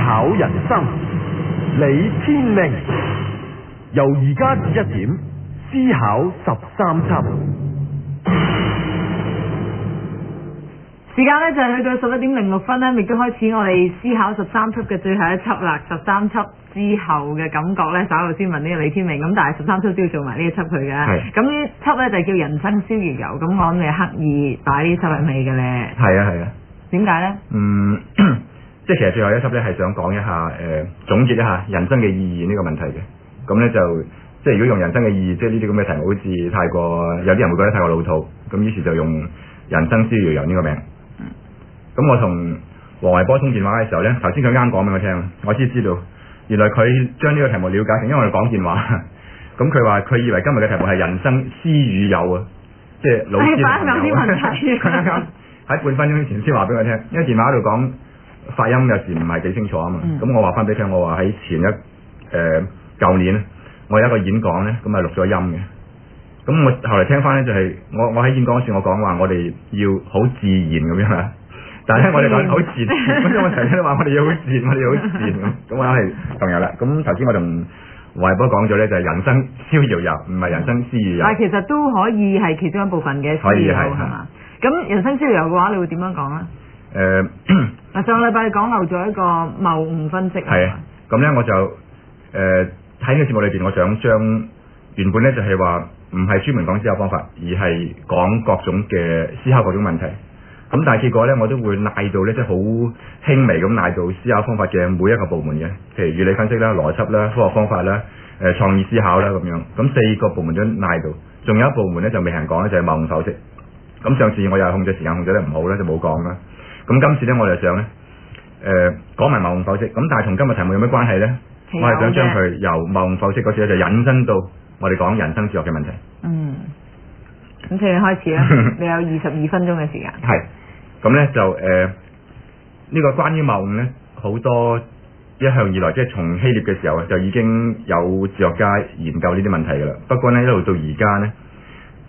考人生，李天命。由而家至1點，思考13輯。時間咧就係去到11:06啦，亦都開始我哋思考13輯嘅最後一輯啦。13輯之後嘅感覺咧，稍後先問呢個李天命。咁但係13輯都要做埋呢一輯佢嘅。咁呢輯咧就叫人生逍遙遊。咁我諗你刻意擺呢輯係尾嘅咧。係啊。點解咧？即係其實最後一輯咧係想講一下總結一下人生嘅意義呢個問題嘅。咁咧就即係如果用人生嘅意義，即係呢啲咁嘅題目好似太過有啲人會覺得太過老土。咁於是就用人生逍遙遊呢個名。咁我同黃維波通電話嘅時候咧，頭先佢啱講俾我聽，我先知道原來佢將呢個題目了解成，因為我哋講電話，咁佢話佢以為今日嘅題目係人生詩與友啊，即係老師朋友。啲問題。佢啱啱喺半分鐘前先話俾我聽，因為電話度講發音有時唔係幾清楚啊嘛。咁我話翻俾佢聽，我話喺前舊年我有一個演講咧，咁係錄咗音嘅。咁我後嚟聽翻咧就係我喺演講嗰時我講話我哋要好自然咁樣啊。但係咧，我哋講好自然，咁我成日都話我哋要好自然，我哋要好自然咁。咁我係同樣啦。咁頭先我同黃維波講咗咧，就係人生逍遙遊，唔係人生詩與遊。但係其實都可以係其中一部分嘅逍遙遊係嘛？咁人生逍遙遊嘅話，你會點樣講啊？上個禮拜講漏咗一個謬誤分析係嘛？咁咧我就喺呢個節目裏邊，我想將原本咧就係話唔係專門講思考方法，而係講各種嘅思考各種問題。咁但係結果咧，我都會賴到咧，即係好輕微咁賴到思考方法嘅每一個部門嘅，譬如語理分析啦、邏輯啦、科學方法啦、創意思考啦咁樣。咁4個部門都賴到，仲有一部門咧就未人講咧，就係謬誤剖析。咁上次我又係控制時間控制得唔好咧，就冇講啦。咁今次咧我就想咧講埋謬誤剖析。咁但係同今日題目有咩關係咧？我係想將佢由謬誤剖析嗰次咧就引申到我哋講人生哲學嘅問題。咁請你開始啦，你有22分鐘嘅時間。係。咁咧就呢個關於謬誤咧，好多一向以來即係從希臘嘅時候就已經有哲學家研究呢啲問題㗎啦。不過咧一路到而家咧，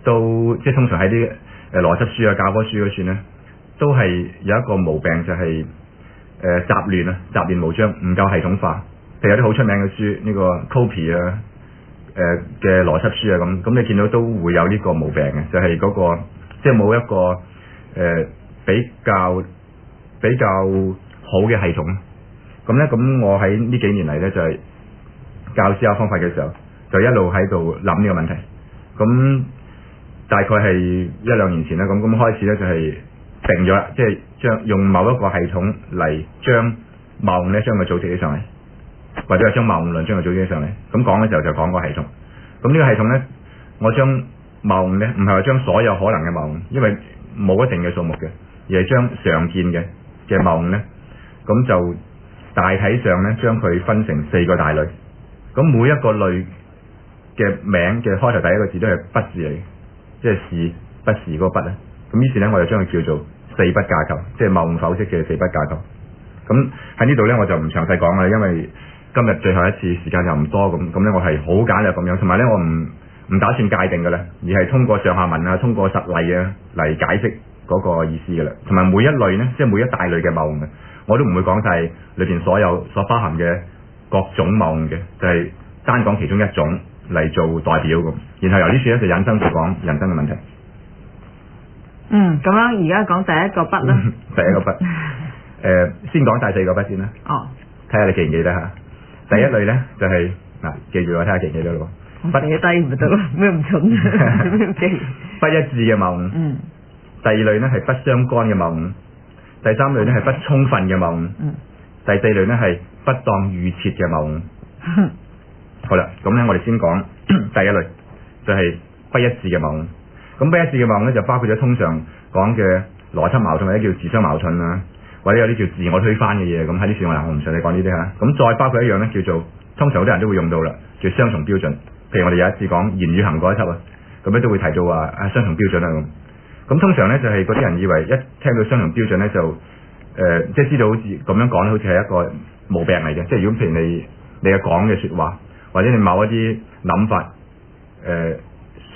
都即係通常喺啲邏輯書啊、教科書嗰處咧，都係有一個毛病就係雜亂無章，唔夠系統化。譬如有啲好出名嘅書，呢個 Copy 啊嘅邏輯書啊咁你見到都會有呢個毛病嘅，就係嗰個即係冇一個比較好嘅系統。咁我喺呢幾年嚟咧就係教思考方法嘅時候，就一路喺度諗呢個問題。咁大概係1-2年前啦，咁開始咧就係定咗啦，即係將用某一個系統嚟將謬誤咧將佢組織起上嚟，或者係將謬誤論將佢組織起上嚟。咁講嘅時候就講個系統。咁呢個系統咧，我將謬誤咧唔係話將所有可能嘅謬誤，因為冇一定嘅數目嘅。而係將常見嘅謬誤咧，咁就大體上咧將佢分成4個大類。咁每一個類嘅名嘅開頭第一個字都係不字嚟嘅，即係是不是嗰個不咧。咁於是咧我就將佢叫做4不架構，即係謬誤剖析嘅4不架構。咁喺呢度咧我就唔詳細講啦，因為今日最後一次時間又唔多，咁咧我係好簡略咁樣，同埋咧我唔打算界定嘅啦，而係通過上下文啊，通過實例啊嚟解釋嗰個意思嘅啦，同埋每一類呢，即係每一大類嘅謬誤嘅，我都唔會講晒裏邊所有所包含嘅各種謬誤嘅，就係單講其中一種嚟做代表咁，然後由呢處咧就引申到講人生嘅問題。咁樣而家講第一個不啦。第一個不，先講晒4個不先啦。睇下你記唔記得嚇？第一類呢，就係記住我睇下記唔記得咯。不寫低咪得咯，咩唔準？不一致嘅謬誤。第2類呢係不相干嘅謬誤，第3類呢係不充分嘅謬誤，第4類呢係不當預設嘅謬誤。好啦，咁呢我哋先講第一類，就係不一致嘅謬誤。咁不一致嘅謬誤呢就包括咗通常講嘅邏輯矛盾或者叫自相矛盾啊，或者有啲叫自我推翻嘅嘢。咁喺呢處我唔詳細講呢啲嚇。咁再包括一樣呢叫做通常好多人都會用到啦，叫雙重標準。譬如我哋有一次講言與行嗰一輯啊，咁咧都會提到話雙重標準啊咁。咁通常咧就係嗰啲人以為一聽到雙重標準咧就即係知道好似咁樣講咧，好似係一個毛病嚟嘅。即係如果譬如你嘅講嘅説話，或者你某一啲諗法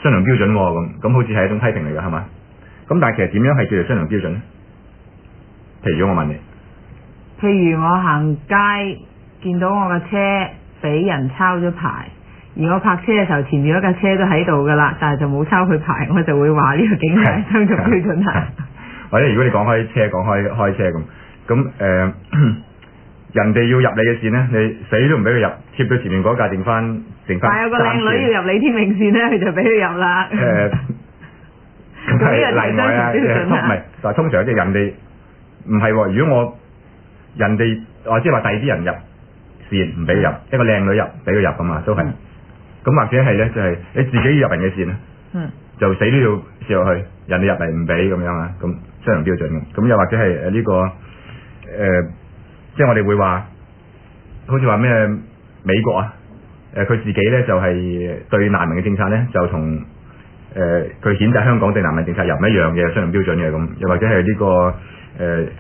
雙重標準咁好似係一種批評嚟嘅，係嘛？咁但係其實點樣係叫做雙重標準咧？譬如如果我問你，譬如我行街見到我架車俾人抄咗牌，而我泊車嘅時候前面嗰架車都喺度㗎啦，但係就冇抄佢牌，我就會話呢個竟然係雙重標準啊！或者如果你講開車，講開車咁人哋要入你嘅線咧，你死都唔俾佢入，貼到前面嗰架剩翻。但係有個靚女要入你天命線咧，佢就俾佢入啦。咁係例外啊，唔係，但係通常即係人哋唔係喎。如果我人哋即係話第二啲人入線唔俾入，一個靚女入俾佢入咁嘛，都係。咁或者係咧，就係你自己要入人嘅線咧，就死都要試落去，人哋入嚟唔俾咁樣啊，咁雙重標準嘅。咁又或者係呢個即係我哋會話，好似話咩美國啊，佢自己咧就係對難民嘅政策咧，就同佢譴責香港對難民政策又唔一樣嘅雙重標準嘅咁。又或者係呢個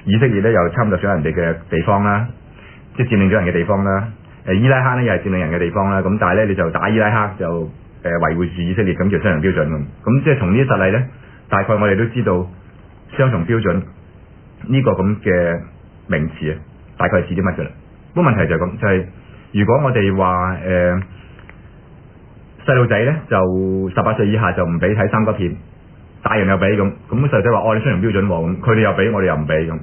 以色列咧又差唔多上人哋嘅地方啦，即係佔領咗人嘅地方啦。伊拉克咧又係佔領人嘅地方啦。咁但係咧你就打伊拉克就維護住以色列，咁叫雙重標準咁。咁即係從呢啲實例咧，大概我哋都知道雙重標準呢個咁嘅名詞啊。大概係指啲乜嘅啦？不過問題就係咁，就係如果我哋話細路仔咧就18歲以下就唔俾睇三級片，大人又俾咁細路仔話你雙重標準喎，咁佢哋又俾，我哋又唔俾咁，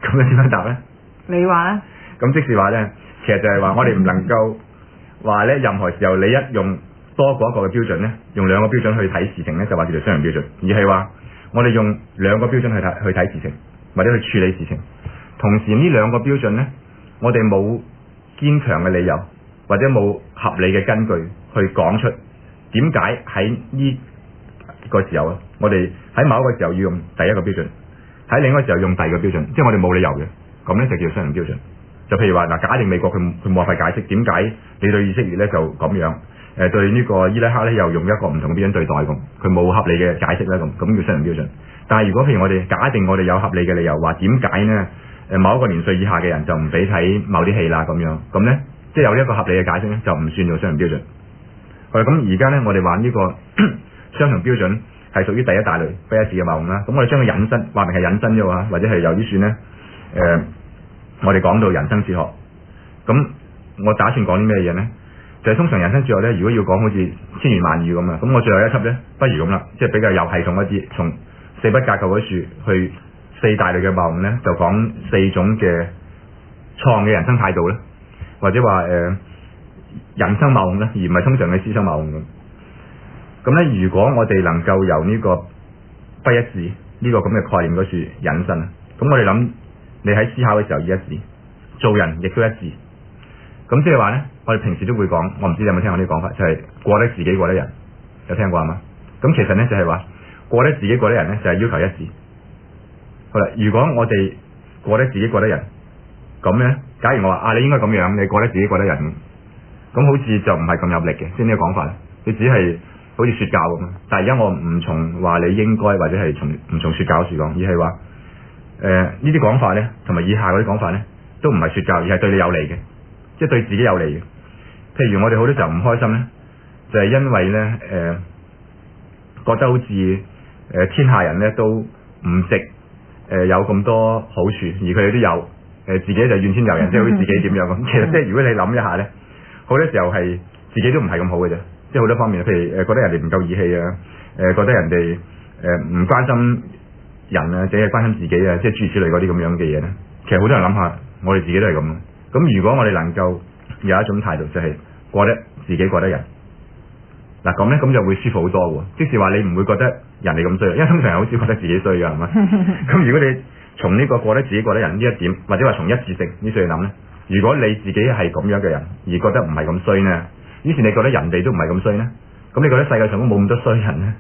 咁你點樣答咧？你話咧？咁即是話咧，其實就係話我哋唔能夠話咧，任何時候你一用多過一個嘅標準咧，用兩個標準去睇事情咧，就話叫做雙重標準，而係話我哋用兩個標準去睇事情。或者去處理事情，同時呢兩個標準呢，我哋冇堅強嘅理由，或者冇合理嘅根據去講出點解喺呢個時候啊，我哋喺某一個時候要用第一個標準，喺另一個時候用第二個標準，即係我哋冇理由嘅，咁呢就叫雙重標準。就譬如話假定美國佢冇辦法解釋點解你對以色列呢就咁樣，對呢個伊拉克呢又用一個唔同嘅標準對待咁，佢冇合理嘅解釋呢咁叫雙重標準。但係如果譬如我哋假定我哋有合理嘅理由話點解呢？某一個年歲以下嘅人就唔俾睇某啲戲啦咁樣，咁呢，即係有呢一個合理嘅解釋呢，就唔算做雙重標準。好啦，咁而家呢，我哋話呢個雙重標準係屬於第一大類不一致嘅謬誤啦。咁我哋將佢引申，話明係引申咗啊，或者係有啲算呢。我哋講到人生哲學，咁我打算講啲咩嘢呢？就係通常人生哲學呢，如果要講好似千言萬語咁啊，咁我最後一輯呢，不如咁啦，即係比較有系統一啲，從四不架構嗰處去四大類嘅謬誤咧，就講四種嘅錯嘅人生態度咧，或者話人生謬誤咧，而唔係通常嘅思想謬誤咁。咁咧，如果我哋能夠由呢個不一致呢個咁嘅概念嗰處引申，咁我哋諗你喺思考嘅時候要一致，做人亦都一致。咁即係話咧，我哋平時都會講，我唔知你有冇聽過呢個講法，就係過得自己過得人，有聽過係嘛？咁其實咧就係話。過得自己過得人咧，就係要求一致。好啦，如果我哋過得自己過得人，咁咧，假如我話你應該咁樣，你過得自己過得人，咁好似就唔係咁有力嘅，即係呢個講法，你只係好似說教咁。但係而家我唔從話你應該或者係唔從說教處講，而係話呢啲講法咧，同埋以下嗰啲講法咧，都唔係說教，而係對你有利嘅，即係對自己有利嘅。譬如我哋好多時候唔開心咧，就係因為咧覺得好似天下人咧都唔值有咁多好處，而佢哋都有自己就怨天尤人，即係好似自己點樣咁。其實即係如果你諗一下咧，好多時候係自己都唔係咁好嘅啫，即係好多方面，譬如覺得人哋唔夠義氣啊，覺得人哋唔關心人啊，淨係關心自己啊，即係諸如此類嗰啲咁樣嘅嘢咧。其實好多人諗下，我哋自己都係咁。咁如果我哋能夠有一種態度，就係過得自己過得人。嗱咁咧，咁就會舒服好多喎。即是話你唔會覺得人哋咁衰，因為通常係好少覺得自己衰㗎，係嘛？咁如果你從呢個過得自己過得人呢一點，或者話從一致性呢處去諗咧，如果你自己係咁樣嘅人，而覺得唔係咁衰呢，於是你覺得人哋都唔係咁衰呢，咁你覺得世界上都冇咁多衰人呢，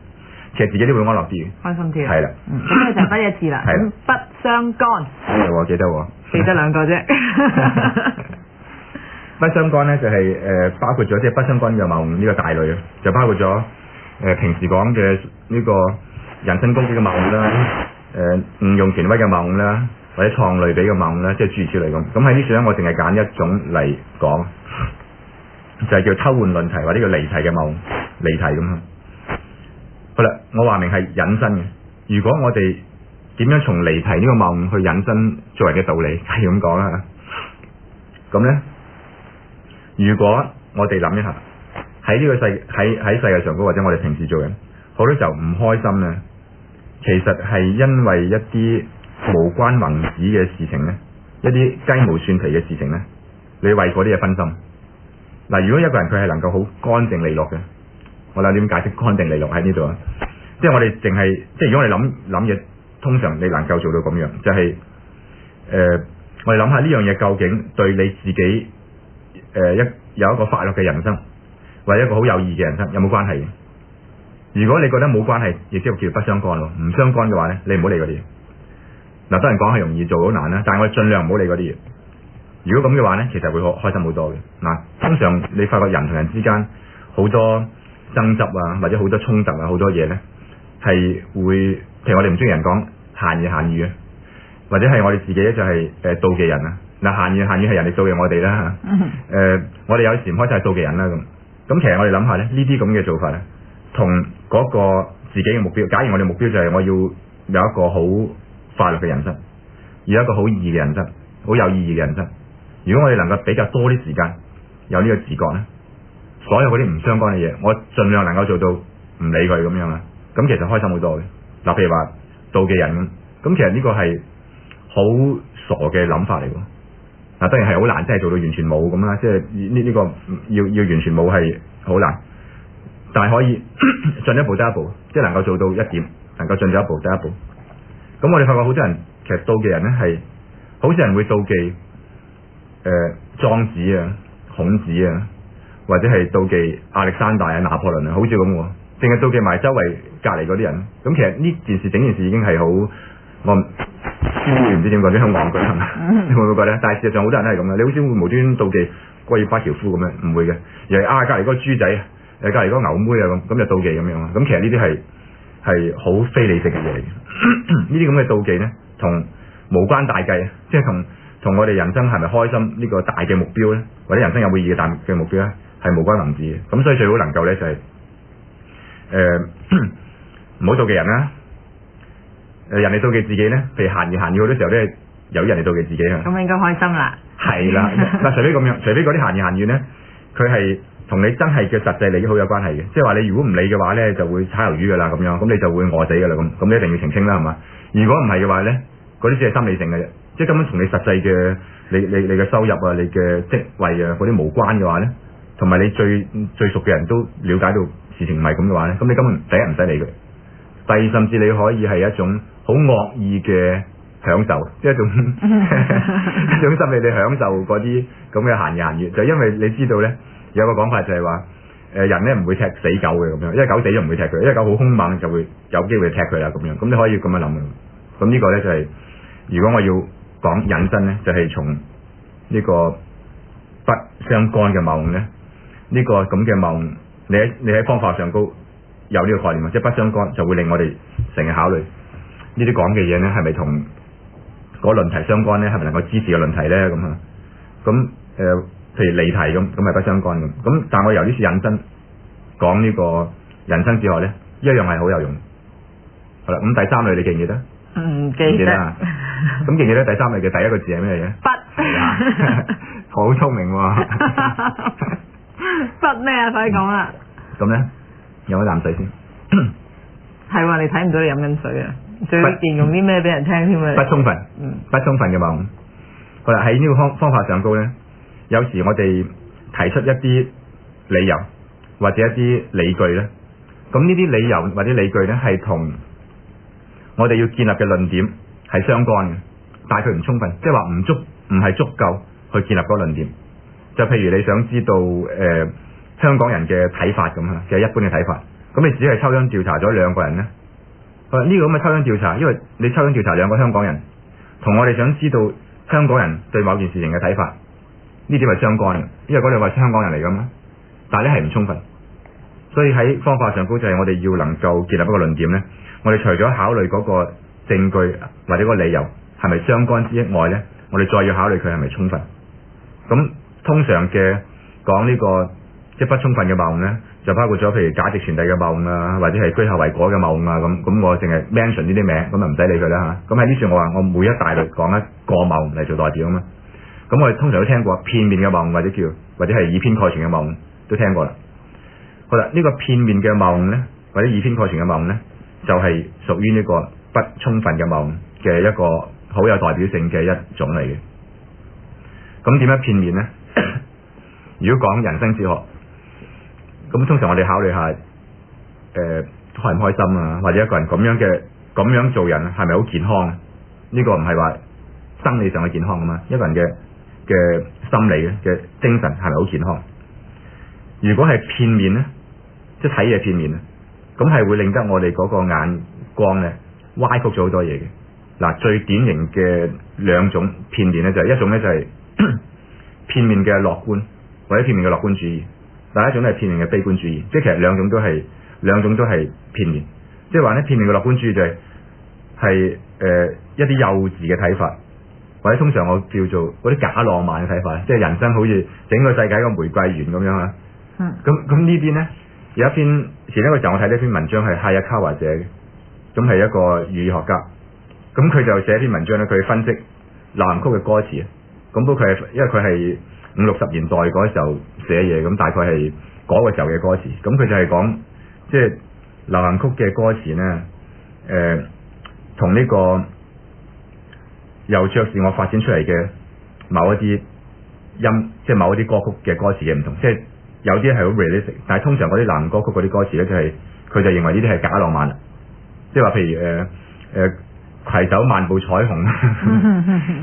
其實自己都會安樂啲嘅，開心啲。係啦，咁你就不一致啦。咁不相干。係喎，記得喎。記得兩個啫。不相干咧就係包括咗即係不相干嘅謬誤呢個大類啊，就包括咗平時講嘅呢個人身攻擊嘅謬誤啦，誤用權威嘅謬誤啦，或者創類比嘅謬誤啦，即係諸如此類咁。咁喺呢處咧，我淨係揀一種嚟講，就係叫偷換論題或者叫離題嘅謬誤，離題咁。好啦，我話明係引申嘅。如果我哋點樣從離題呢個謬誤去引申做人嘅道理，係咁講啦。咁咧，如果我哋諗一下喺呢個喺世界上或者我哋平時做人，好多時候唔開心咧，其實係因為一啲無關宏旨嘅事情咧，一啲雞毛蒜皮嘅事情咧，你為嗰啲嘢分心。嗱，如果一個人佢係能夠好乾淨利落嘅，我諗點解釋乾淨利落喺呢度啊？即係我哋淨係，即係如果我哋諗嘢，通常你能夠做到咁樣，就係我哋諗下呢樣嘢究竟對你自己有一個快樂嘅人生，或者一個好有意義嘅人生有冇關係嘅？如果你覺得冇關係，亦即係叫不相干咯。唔相干嘅話咧，你唔好理嗰啲嘢。嗱，當然講係容易做好難啦，但係我哋盡量唔好理嗰啲嘢。如果咁嘅話咧，其實會開心好多嘅。嗱，通常你發覺人同人之間好多爭執啊，或者好多衝突啊，好多嘢咧係會，譬如我哋唔中意人講閒言閒語啊，或者係我哋自己咧就係妒忌人啊。嗱，閒言閒語係人哋妒忌我哋啦嚇。我哋有時唔開心係妒忌人啦咁。咁其實我哋諗下咧，呢啲咁嘅做法咧，同嗰個自己嘅目標，假如我哋目標就係我要有一個好快樂嘅人生，要一個好意義嘅人生，好有意義嘅人生。如果我哋能夠比較多啲時間有呢個自覺咧，所有嗰啲唔相關嘅嘢，我盡量能夠做到唔理佢咁樣啦。咁其實開心好多嘅。嗱，譬如話妒忌人咁，其實呢個係好傻嘅諗法嚟喎。嗱，當然係好難，真係做到完全冇咁啦。即係呢個要完全冇係好難，但係可以進一步得一步，即係能夠做到一點，能夠進咗一步得一步。咁我哋發覺好多人其實妒忌人咧係，好少人會妒忌莊子啊、孔子啊，或者係妒忌亞歷山大啊、拿破崙啊，好少咁喎，淨係妒忌埋周圍隔離嗰啲人。咁其實呢件事整件事已經係好，我唔知點講，啲香港舉行，你會唔會覺得？但係事實上好多人都係咁嘅，你好少會無端妒忌戈爾巴喬夫咁樣，唔會嘅。又係隔離嗰個豬仔，隔離嗰個牛妹啊咁就妒忌咁樣啊。咁其實呢啲係好非理性嘅嘢嚟嘅。呢啲咁嘅妒忌咧，同無關大計，即係同我哋人生係咪開心呢個大嘅目標咧，或者人生有冇意義嘅大嘅目標咧，係無關宏旨嘅。咁所以最好能夠咧就係唔好妒忌人啦。人哋妒忌自己咧，譬如閒言閒語好多時候咧，有人嚟妒忌自己啊。咁應該開心啦。係啦，嗱，除非咁樣，除非嗰啲閒言閒語咧，佢係同你真係嘅實際利益好有關係嘅。即係話你如果唔理嘅話咧，就會炒魷魚噶啦咁樣，咁你就會餓死噶啦咁你一定要澄清啦，係嘛？如果唔係嘅話咧，嗰啲只係心理性嘅啫，即係根本同你實際嘅你嘅收入啊、你嘅職位啊嗰啲無關嘅話咧，同埋你最熟嘅人都了解到事情唔係咁嘅話咧，咁你根本第一唔使理佢，第二甚至你可以係一種好惡意嘅享受，即係一種一種心理，你享受嗰啲咁嘅閒言閒語，就因為你知道咧有個講法就係話人咧唔會踢死狗嘅咁樣，因為狗死咗唔會踢佢，因為狗好兇猛就會有機會踢佢啦咁樣，咁你可以咁樣諗嘅。咁呢個咧就係、如果我要講引申咧，就係從呢個不相干嘅謬誤咧，呢個咁嘅謬誤，你喺方法上高有呢個概念，即係不相干，就會令我哋成日考慮呢啲講嘅嘢咧，係咪同嗰論題相關咧？係咪能夠支持嘅論題咧？咁啊，咁譬如離題咁係不相干咁。咁但係我由呢次引申講呢個人生哲學咧，一樣係好有用。好啦，咁第三類你記唔記得？唔記得。咁記唔記得第三類嘅第一個字係咩嘢？不。好聰明喎。不咩啊？快講啦。咁咧，飲一啖水先。係喎，你睇唔到你飲緊水啊！最形容啲咩俾人聽添啊？不充分，不充分嘅謬誤。好啦，喺呢個方法上高咧，有時我哋提出一啲理由或者一啲理據咧，咁呢啲理由或者理據咧係同我哋要建立嘅論點係相關嘅，但係佢唔充分，即係話唔係足夠去建立嗰個論點。就譬如你想知道香港人嘅睇法咁啊，嘅一般嘅睇法，咁你只係抽樣調查咗2個人咧，呢個咁嘅抽樣調查，因為你抽樣調查2個香港人，同我哋想知道香港人對某件事情嘅睇法，呢點係相關嘅，因為嗰2個係香港人嚟噶嘛，但係咧係唔充分。所以喺方法上高就係我哋要能夠建立一個論點咧，我哋除咗考慮嗰個證據或者個理由係咪相關之外咧，我哋再要考慮佢係咪充分。咁通常嘅講呢個即係不充分嘅謬誤咧，就包括咗譬如價值傳遞嘅謬誤啊，或者係居後為果嘅謬誤啊，咁我淨係 mention 呢啲名，咁啊唔使理佢啦嚇。咁喺呢處我話我每一大類講一個謬誤嚟做代表啊嘛。咁我哋通常都聽過片面嘅謬誤或者係以偏概全嘅謬誤都聽過啦。好啦，呢個片面嘅謬誤咧，或者以偏概全嘅謬誤咧，就係屬於呢個不充分嘅謬誤嘅一個好有代表性嘅一種嚟嘅。咁點樣片面咧？如果講人生哲學，咁通常我哋考慮下，開唔開心啊，或者一個人咁樣做人係咪好健康？呢個唔係話生理上嘅健康啊嘛，一個人嘅心理嘅精神係咪好健康？如果係片面咧，即係睇嘢片面咧，咁係會令得我哋嗰個眼光咧歪曲咗好多嘢嘅。嗱，最典型嘅兩種片面咧就係一種咧就係片面嘅樂觀或者片面嘅樂觀主義，另一種係片面嘅悲觀主義。即係其實兩種都係片面。即係話咧，片面嘅樂觀主義就係一啲幼稚嘅睇法，或者通常我叫做嗰啲假浪漫嘅睇法，即係人生好似整個世界一個玫瑰園咁樣啊。咁呢邊咧有一篇前一個時候我睇呢篇文章係哈耶卡華寫嘅，咁係一個語義學家。咁佢就寫一篇文章咧，佢分析流行曲嘅歌詞。咁不過因為佢係50-60年代嗰時候寫嘢，咁大概係嗰個時候嘅歌詞。咁佢就係講即係流行曲嘅歌詞咧，同呢個由爵士樂發展出嚟嘅某一啲即係某一啲歌曲嘅歌詞嘅唔同。即係有啲係好 realistic， 但係通常嗰啲流行歌曲嗰啲歌詞咧就係佢就認為呢啲係假浪漫。即係話譬如攜手漫步彩虹，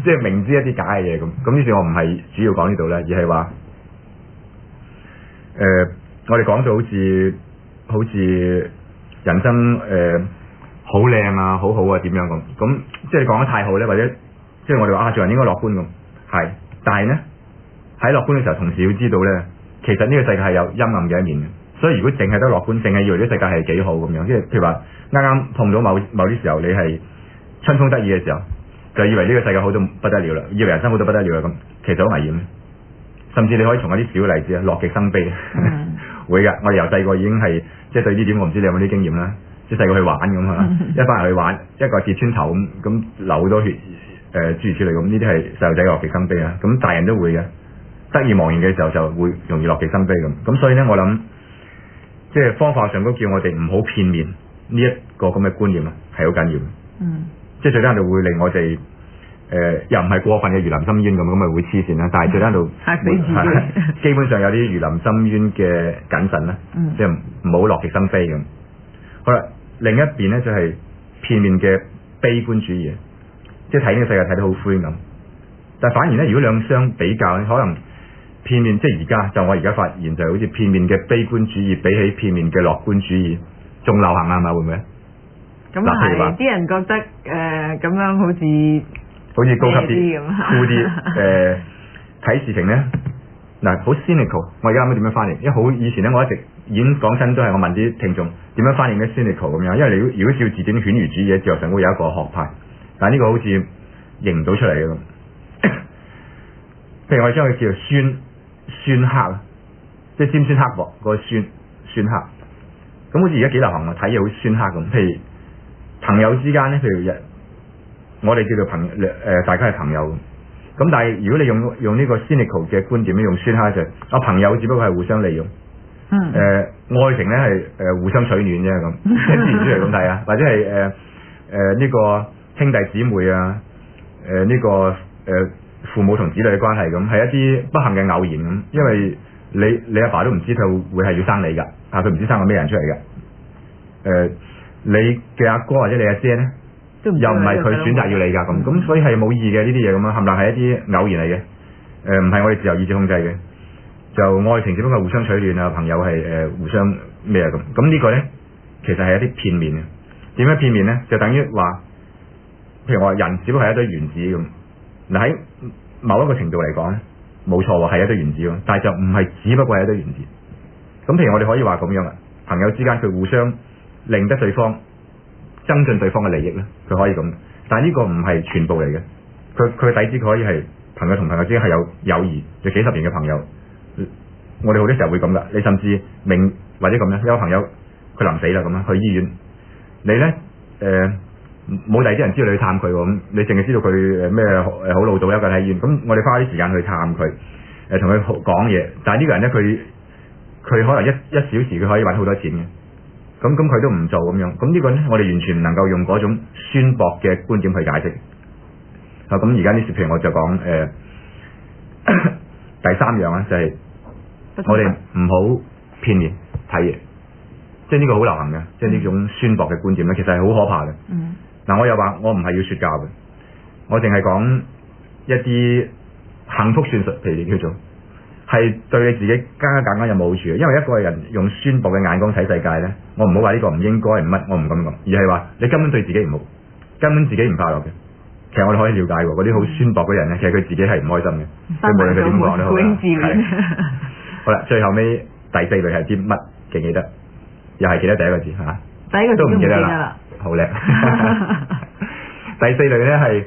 即係明知一啲假嘅嘢咁。咁於是我唔係主要講呢度咧，而係話我哋講到好似人生好靚啊，好好啊，點樣咁？咁即係講得太好咧，或者即係我哋話做人應該樂觀咁，係。但係咧喺樂觀嘅時候，同時要知道咧，其實呢個世界係有陰暗嘅一面嘅。所以如果淨係得樂觀，淨係以為呢個世界係幾好咁樣，即係譬如話啱啱碰到某啲時候，你係春風得意嘅時候，就以為呢個世界好到不得了啦，以為人生好到不得了啦咁，其實好危險。甚至你可以從一啲小例子啊，樂極生悲，會㗎。我哋由細個已經係即係對呢點，我唔知你有冇啲經驗啦。即係細個去玩咁啊，一班人去玩，一個跌穿頭咁流好多血，諸如此類咁，呢啲係細路仔樂極生悲啊。咁大人都會嘅，得意忘形嘅時候就會容易樂極生悲咁。咁所以咧，我諗即係方法上都叫我哋唔好片面呢一個咁嘅觀念啊，係好緊要嘅。即係最緊要會令我哋又唔係過分嘅如臨深淵咁咪會黐線啦。但係最緊要嚇死自己，基本上有啲如臨深淵嘅謹慎啦，即係唔好樂極生悲咁。好啦，另一邊咧就係片面嘅悲觀主義，即係睇呢個世界睇得好灰咁。但係反而咧，如果兩相比較咧，可能片面即係而家我而家發現就係好似片面嘅悲觀主義比起片面嘅樂觀主義仲流行啊嘛，會唔會？咁係啲人覺得咁樣好似高級啲、酷啲睇事情咧嗱，好 cynical。我而家諗點樣翻譯？因為好以前咧，我一直已經講親都係我問啲聽眾點樣翻譯咧 cynical 咁樣。因為如果照字典犬儒主義，哲學上會有一個學派，但係呢個好似認唔到出嚟嘅咁。譬如我哋將佢叫做酸黑，即係尖酸刻薄嗰個酸黑。咁好似而家幾流行啊，睇嘢好酸黑咁。譬如朋友之間咧，譬如我哋叫做大家係朋友。咁但係如果你用呢個 cynical 嘅觀點咧，用酸黑就朋友只不過係互相利用。愛情咧係互相取暖啫咁，即係自然出嚟咁睇啊，或者係呢個兄弟姊妹啊，呢個父母同子女嘅關係咁，係一啲不幸嘅偶然咁。因為你阿爸都唔知佢會係要生你㗎，佢唔知生個咩人出嚟嘅。你嘅阿哥或者你阿姐咧，又唔係佢選擇要你㗎咁，所以係冇意義嘅呢啲嘢咁樣，冚唪唥係一啲偶然嚟嘅，唔係我哋自由意志控制嘅。就愛情只不過係互相取暖啊，朋友係互相咩啊咁。咁呢個咧其實係一啲片面嘅。點樣片面咧？就等於話，譬如我話人只不過係一堆原子咁。嗱喺某一個程度嚟講咧，冇錯喎，係一堆原子喎，但係就唔係只不過係一堆原子。咁譬如我哋可以話咁樣啊，朋友之間佢互相令得對方增進對方嘅利益咧，佢可以咁。但係呢個唔係全部嚟嘅，佢底子可以係朋友同朋友之間係有友誼，有幾十年嘅朋友。我哋好多時候會咁噶，你甚至明或者咁樣，有個朋友佢臨死啦咁樣去醫院，你咧冇第二啲人知道你去探佢喎，咁你淨係知道佢咩好老到一個人喺醫院，咁我哋花啲時間去探佢，同佢講嘢，但係呢個人咧佢可能一小時佢可以揾好多錢嘅，咁佢都唔做咁樣，咁呢個咧我哋完全唔能夠用嗰種宣駁嘅觀點去解釋。咁而家呢視頻我就講第三樣咧就係我哋唔好片面睇嘢，即係呢個好流行嘅，即係呢種宣駁嘅觀點咧，其實係好可怕嘅。嗱，我又話我唔係要說教嘅，我淨係講一啲幸福算術，譬如你叫做係對你自己更加有冇好處嘅。因為一個人用宣駁嘅眼光睇世界咧，我唔好話呢個唔應該唔乜，我唔咁講，而係話你根本對自己唔好，根本自己唔快樂嘅。其實我哋可以了解喎，嗰啲好宣駁嘅人咧，其實佢自己係唔開心嘅，即係無論佢點講都好啦。好啦，最後尾第四類係啲乜？記唔記得？又係記得第一個字嚇？第一個字都唔記得啦啦。好叻！第四類咧係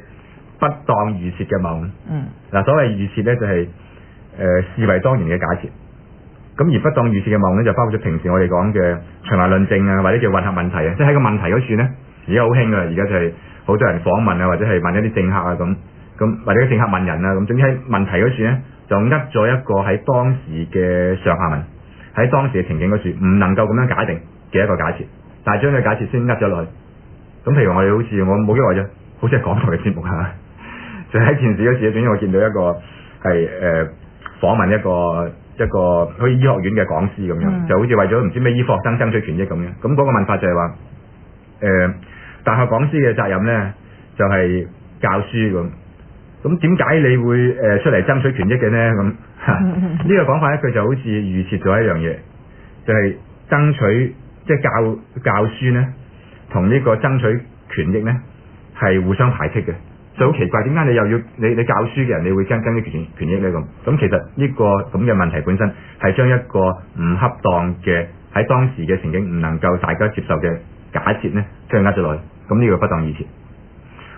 不當預設嘅夢。嗱，所謂預設咧就係視為當然嘅假設。咁而不當預設嘅夢咧就包括咗平時我哋講嘅循環論證啊，或者叫混合問題啊，即係喺個問題嗰處咧，而家好興㗎，而家就係好多人訪問啊，或者係問一啲政客啊咁，或者啲政客問人啊咁，總之喺問題嗰處咧就噏咗一個喺當時嘅上下文，喺當時嘅情景嗰處唔能夠咁樣假定嘅一個假設，但係將佢假設先噏咗落去。咁譬如我哋好似我冇幾耐啫，好似係港台嘅節目係嘛，就喺電視嗰時，總之我見到一個係訪問一個好似醫學院嘅講師咁樣，就好似為咗唔知咩醫科學生爭取權益咁樣。咁嗰個問法就係話大學講師嘅責任咧就係教書咁。咁點解你會出嚟爭取權益嘅呢？咁呢個講法咧，佢就好似預設咗一樣嘢，就係爭取即係教書呢，同呢個爭取權益呢係互相排斥嘅。就好奇怪，點解你又要你教書嘅人，你會爭取權益呢？咁其實呢個咁嘅問題本身係將一個唔恰當嘅喺當時嘅情景唔能夠大家接受嘅假設呢，將佢呃咗落去。咁呢個不當預設。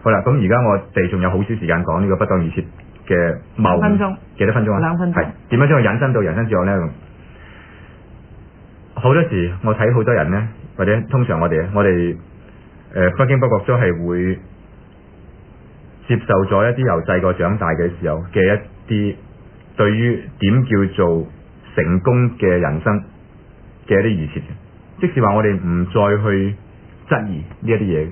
好啦，咁而家我哋仲有好少時間講呢個不當預設嘅謬誤，幾多分鐘啊？2分鐘。係點樣將佢引申到人生哲學呢？咁好多時我睇好多人呢，或者通常我哋不經不覺都係會接受咗一啲由細個長大嘅時候嘅一啲對於點叫做成功嘅人生嘅一啲預設，即是話我哋唔再去質疑呢一啲嘢。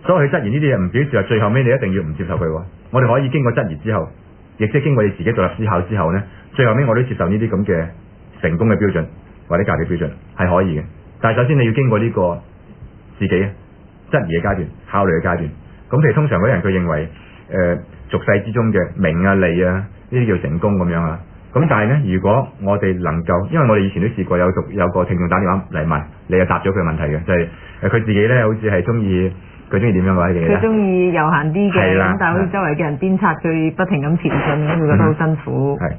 所謂去質疑呢啲嘢，唔表示話最後尾你一定要唔接受佢喎。我哋可以經過質疑之後，亦即係經過你自己獨立思考之後呢，最後尾我都接受呢啲咁嘅成功嘅標準或者價值標準係可以嘅。但係首先你要經過呢個自己質疑嘅階段、考慮嘅階段。咁譬如通常嗰啲人佢認為俗世之中嘅名啊利啊呢啲叫成功咁樣啊。咁但係呢，如果我哋能夠，因為我哋以前都試過有個聽眾打電話嚟問，你又答咗佢問題嘅，就係佢自己呢好似係中意。佢中意點樣嘅咧？佢中意悠閒啲嘅，咁但係好似周圍嘅人鞭策佢不停咁前進，咁佢覺得好辛苦。係。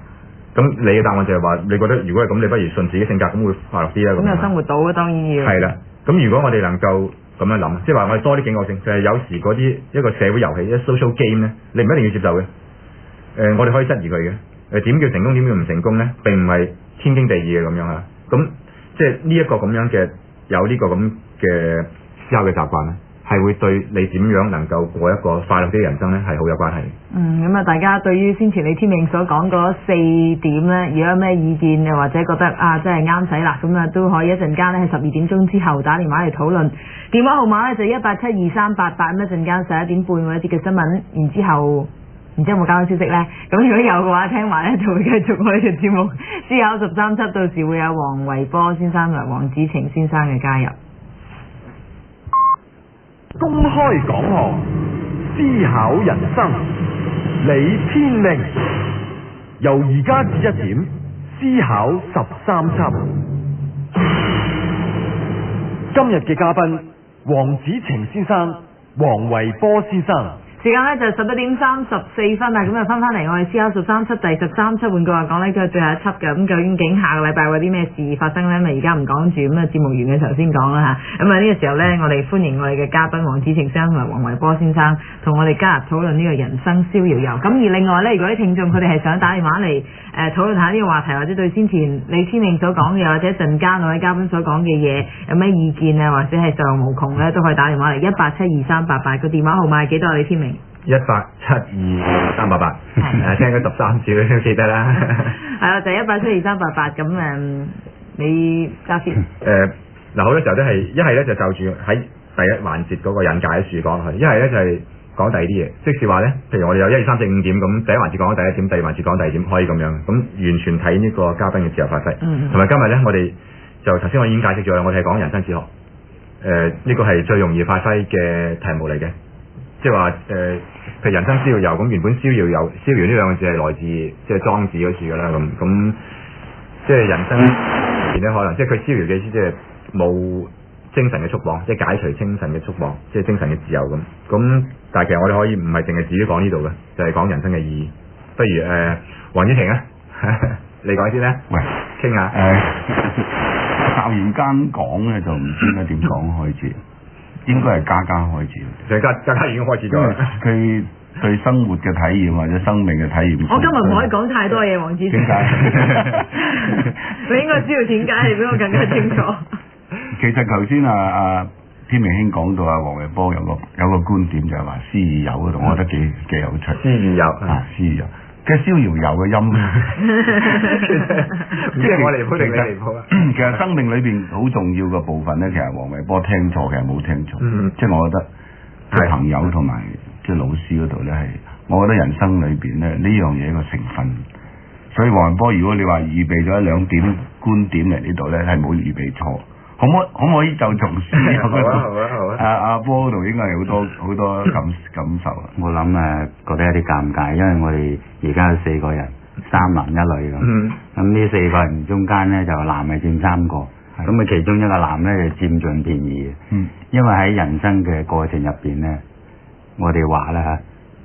咁你嘅答案就係話，你覺得如果係咁，你不如順自己性格，咁會快樂啲啦。咁又生活到啊，當然要。係啦。咁如果我哋能夠咁樣諗，即係話我哋多啲警覺性，就係有時嗰啲一個社會遊戲，一 social game 咧，你唔一定要接受嘅。我哋可以質疑佢嘅。點叫成功？點叫唔成功咧？並唔係天經地義嘅咁樣啊。咁即係呢一個咁樣嘅有呢個咁嘅思考嘅習慣咧。係會對你點樣能夠過一個快樂啲嘅人生呢係好有關係。咁啊，大家對於先前李天命所講嗰4點呢，如果有咩意見又或者覺得啊真係啱使啦，咁啊都可以一陣間呢喺12點鐘之後打電話嚟討論。電話號碼呢就1872388，咁一陣間11點半會一節嘅新聞，然之後有冇交通消息呢？咁如果有嘅話，聽話呢就會繼續我呢個節目思考13輯，到時會有黃維波先生同黃子晴先生嘅加入。公開講學，思考人生，李天命由而家至1點，思考13輯。今日嘅嘉賓黃子晴先生、黃維波先生。時間咧就11:34啦，咁就翻嚟我哋思考13輯第13輯，換句話講呢，佢係最後一輯嘅。咁究竟下個禮拜會有啲咩事發生呢？咁啊而家唔講住，咁啊節目完嘅時候先講啦嚇。咁啊呢個時候呢，我哋歡迎我哋嘅嘉賓黃子晴先生同埋黃維波先生，同我哋加入討論呢個人生逍遙遊。咁而另外呢，如果啲聽眾佢哋係想打電話嚟討論下呢個話題，或者對先前李天命所講嘅，或者陣間我哋嘉賓所講嘅嘢有咩意見啊，或者係上無窮呢，都可以打電話嚟1872388，個電話號碼係幾多啊？李天命1872388，聽咗13次都記得啦。係啦，就1872388，咁你揸先。嗱，好多時候都係一係咧就住喺第一環節嗰個引介樹講落去，一係咧就係講第二啲嘢，即是話咧，譬如我哋有1、2、3、4、5點咁，第一環節講第一點，第二環節講第二點，可以咁樣，咁完全睇呢個嘉賓嘅自由發揮。同埋今日咧，我哋就頭先我已經解釋咗啦，我哋係講人生哲學，呢個係最容易發揮嘅題目嚟嘅。即係話譬如人生逍遙遊，咁原本逍遙呢兩個字係來自即係莊子嗰處噶啦，咁即係人生入邊咧，可能即係佢逍遙嘅意思，即係冇精神嘅束綁，即係解除精神嘅束綁，即係精神嘅自由咁。咁但係其實我哋可以唔係淨係自己講呢度嘅，就係講人生嘅意義。不如黃子晴啊，你講先啦，喂，傾下。突然間講咧就唔知應該點講開始。應該係家開始，就家已經開始咗。佢對生活嘅體驗或者生命嘅體驗。我今日唔可以講太多嘢，黃子晴。點解？你應該知道點解，你比我更加清楚。其實頭先天明兄講到黃維波有個觀點就係話詩意遊嗰度，我覺得幾有趣。詩意遊詩意遊。嘅逍遙遊嘅音，即係我離譜定你離譜啊？其實生命裏邊好重要嘅部分咧，其實黃維波聽錯，其實冇聽錯。即係我覺得，即係朋友同埋即係老師嗰度咧，係我覺得人生裏邊咧呢樣嘢一個成分。所以黃維波，如果你話預備咗2點觀點嚟呢度咧，係冇預備錯。可唔可以就從詩遊嗰度？阿波嗰度應該係好多感受啊！我諗覺得有啲尷尬，因為我哋而家有4個人，3男1女咁。咁呢4個人中間咧就男係佔3個，咁其中一個男咧就佔盡便宜嘅。因為喺人生嘅過程入邊咧，我哋話啦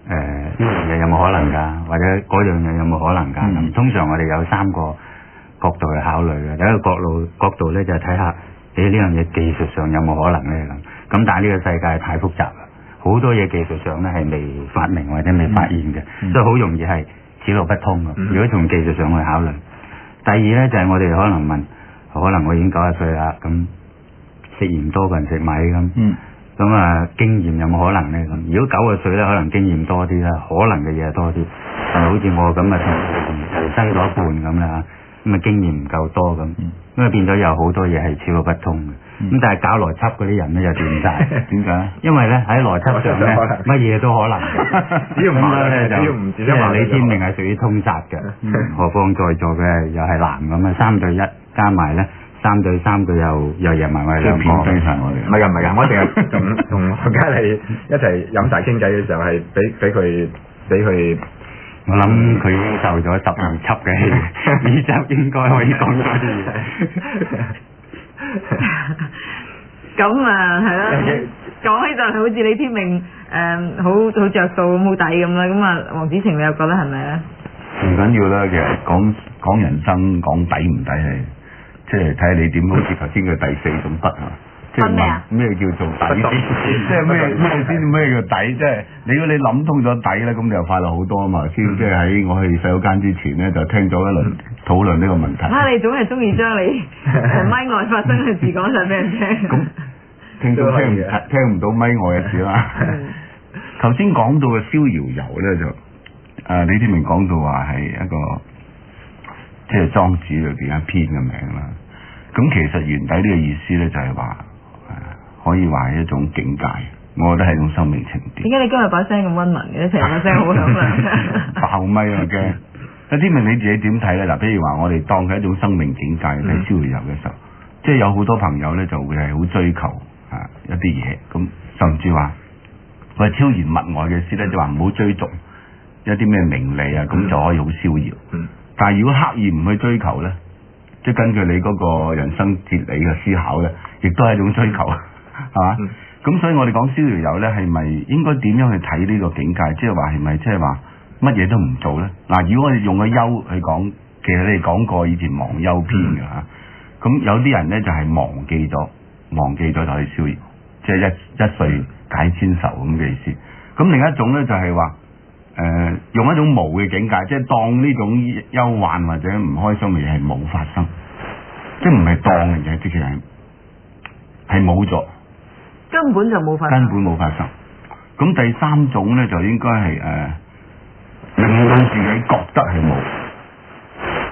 呢樣嘢有冇可能㗎，或者嗰樣嘢有冇可能㗎？通常我哋有3個角度去考慮嘅。第一個角度咧就係睇下。呢樣嘢技術上有冇可能咧咁？但係呢個世界太複雜啦，好多嘢技術上咧係未發明或者未發現嘅，所以好容易係此路不通嘅。如果從技術上去考慮，第二咧就係我哋可能問，可能我已經90歲啦，咁食鹽多過人食米咁，咁經驗有冇可能咧咁？如果90歲咧，可能經驗多啲啦，可能嘅嘢多啲，但係好似我咁人生咗一半咁啦，咁經驗唔夠多咁。咁啊變咗有好多嘢係此路不通嘅，咁但係搞邏輯嗰啲人咧就掂晒，點解？因為咧喺邏輯上咧乜嘢都可能嘅，只要唔咧就因為李天命係屬於通殺嘅，何況在座嘅又係男咁啊，3對1加埋咧3對3佢又贏埋我哋兩個，偏低晒我哋。唔係㗎，我成日同何嘉莉一齊飲茶傾偈嘅時候係俾佢。我諗佢已經受咗12輯嘅氣，呢集應該可以講多啲嘢。咁係啦，講起就係好似李天命好着數咁好抵咁啦。咁黃子晴你又覺得係咪咧？唔緊要啦，其實講人生講抵唔抵係，即係睇下你點，好似頭先嘅第4種筆啊。即係問咩叫做底先？即係咩叫底？即係如果你諗通咗底咧，咁你就快樂好多啊嘛！先即係喺我去洗手間之前咧，就聽咗一輪討論呢個問題。你總係中意將你咪外發生嘅事講晒俾人聽。咁聽眾聽唔到咪外嘅事啦。頭先講到嘅逍遙遊咧，就李天明講到話係一個即係莊子裏邊一篇嘅名啦。咁其實原底呢個意思咧就係話。可以話係一種境界，我覺得係一種生命情調。點解你今日把聲咁溫文嘅？成日把聲好響亮。爆咪啊驚！阿天明你自己點睇咧？嗱，譬如話我哋當佢一種生命境界喺逍遙遊嘅時候，即係有好多朋友咧就會係好追求一啲嘢，咁甚至話喂超然物外嘅事咧，就話唔好追逐一啲咩名利啊，咁就可以好逍遙。但係如果刻意唔去追求咧，即係根據你嗰個人生哲理嘅思考咧，亦都係一種追求。係嘛？咁所以我哋講逍遙遊咧，係咪應該點樣去睇呢個境界？即係話係咪即係話乜嘢都唔做咧？嗱，如果我哋用個憂去講，其實你哋講過以前忘憂篇嘅嚇。咁有啲人咧就係忘記咗就去逍遙，即係一睡解千愁咁嘅意思。咁另一種咧就係話用一種無嘅境界，即係當呢種憂患或者唔開心嘅嘢係冇發生，即係唔係當嘅嘢，即係冇咗。根本就冇發生。根本冇發生。咁第三種咧就應該係令到自己覺得係冇。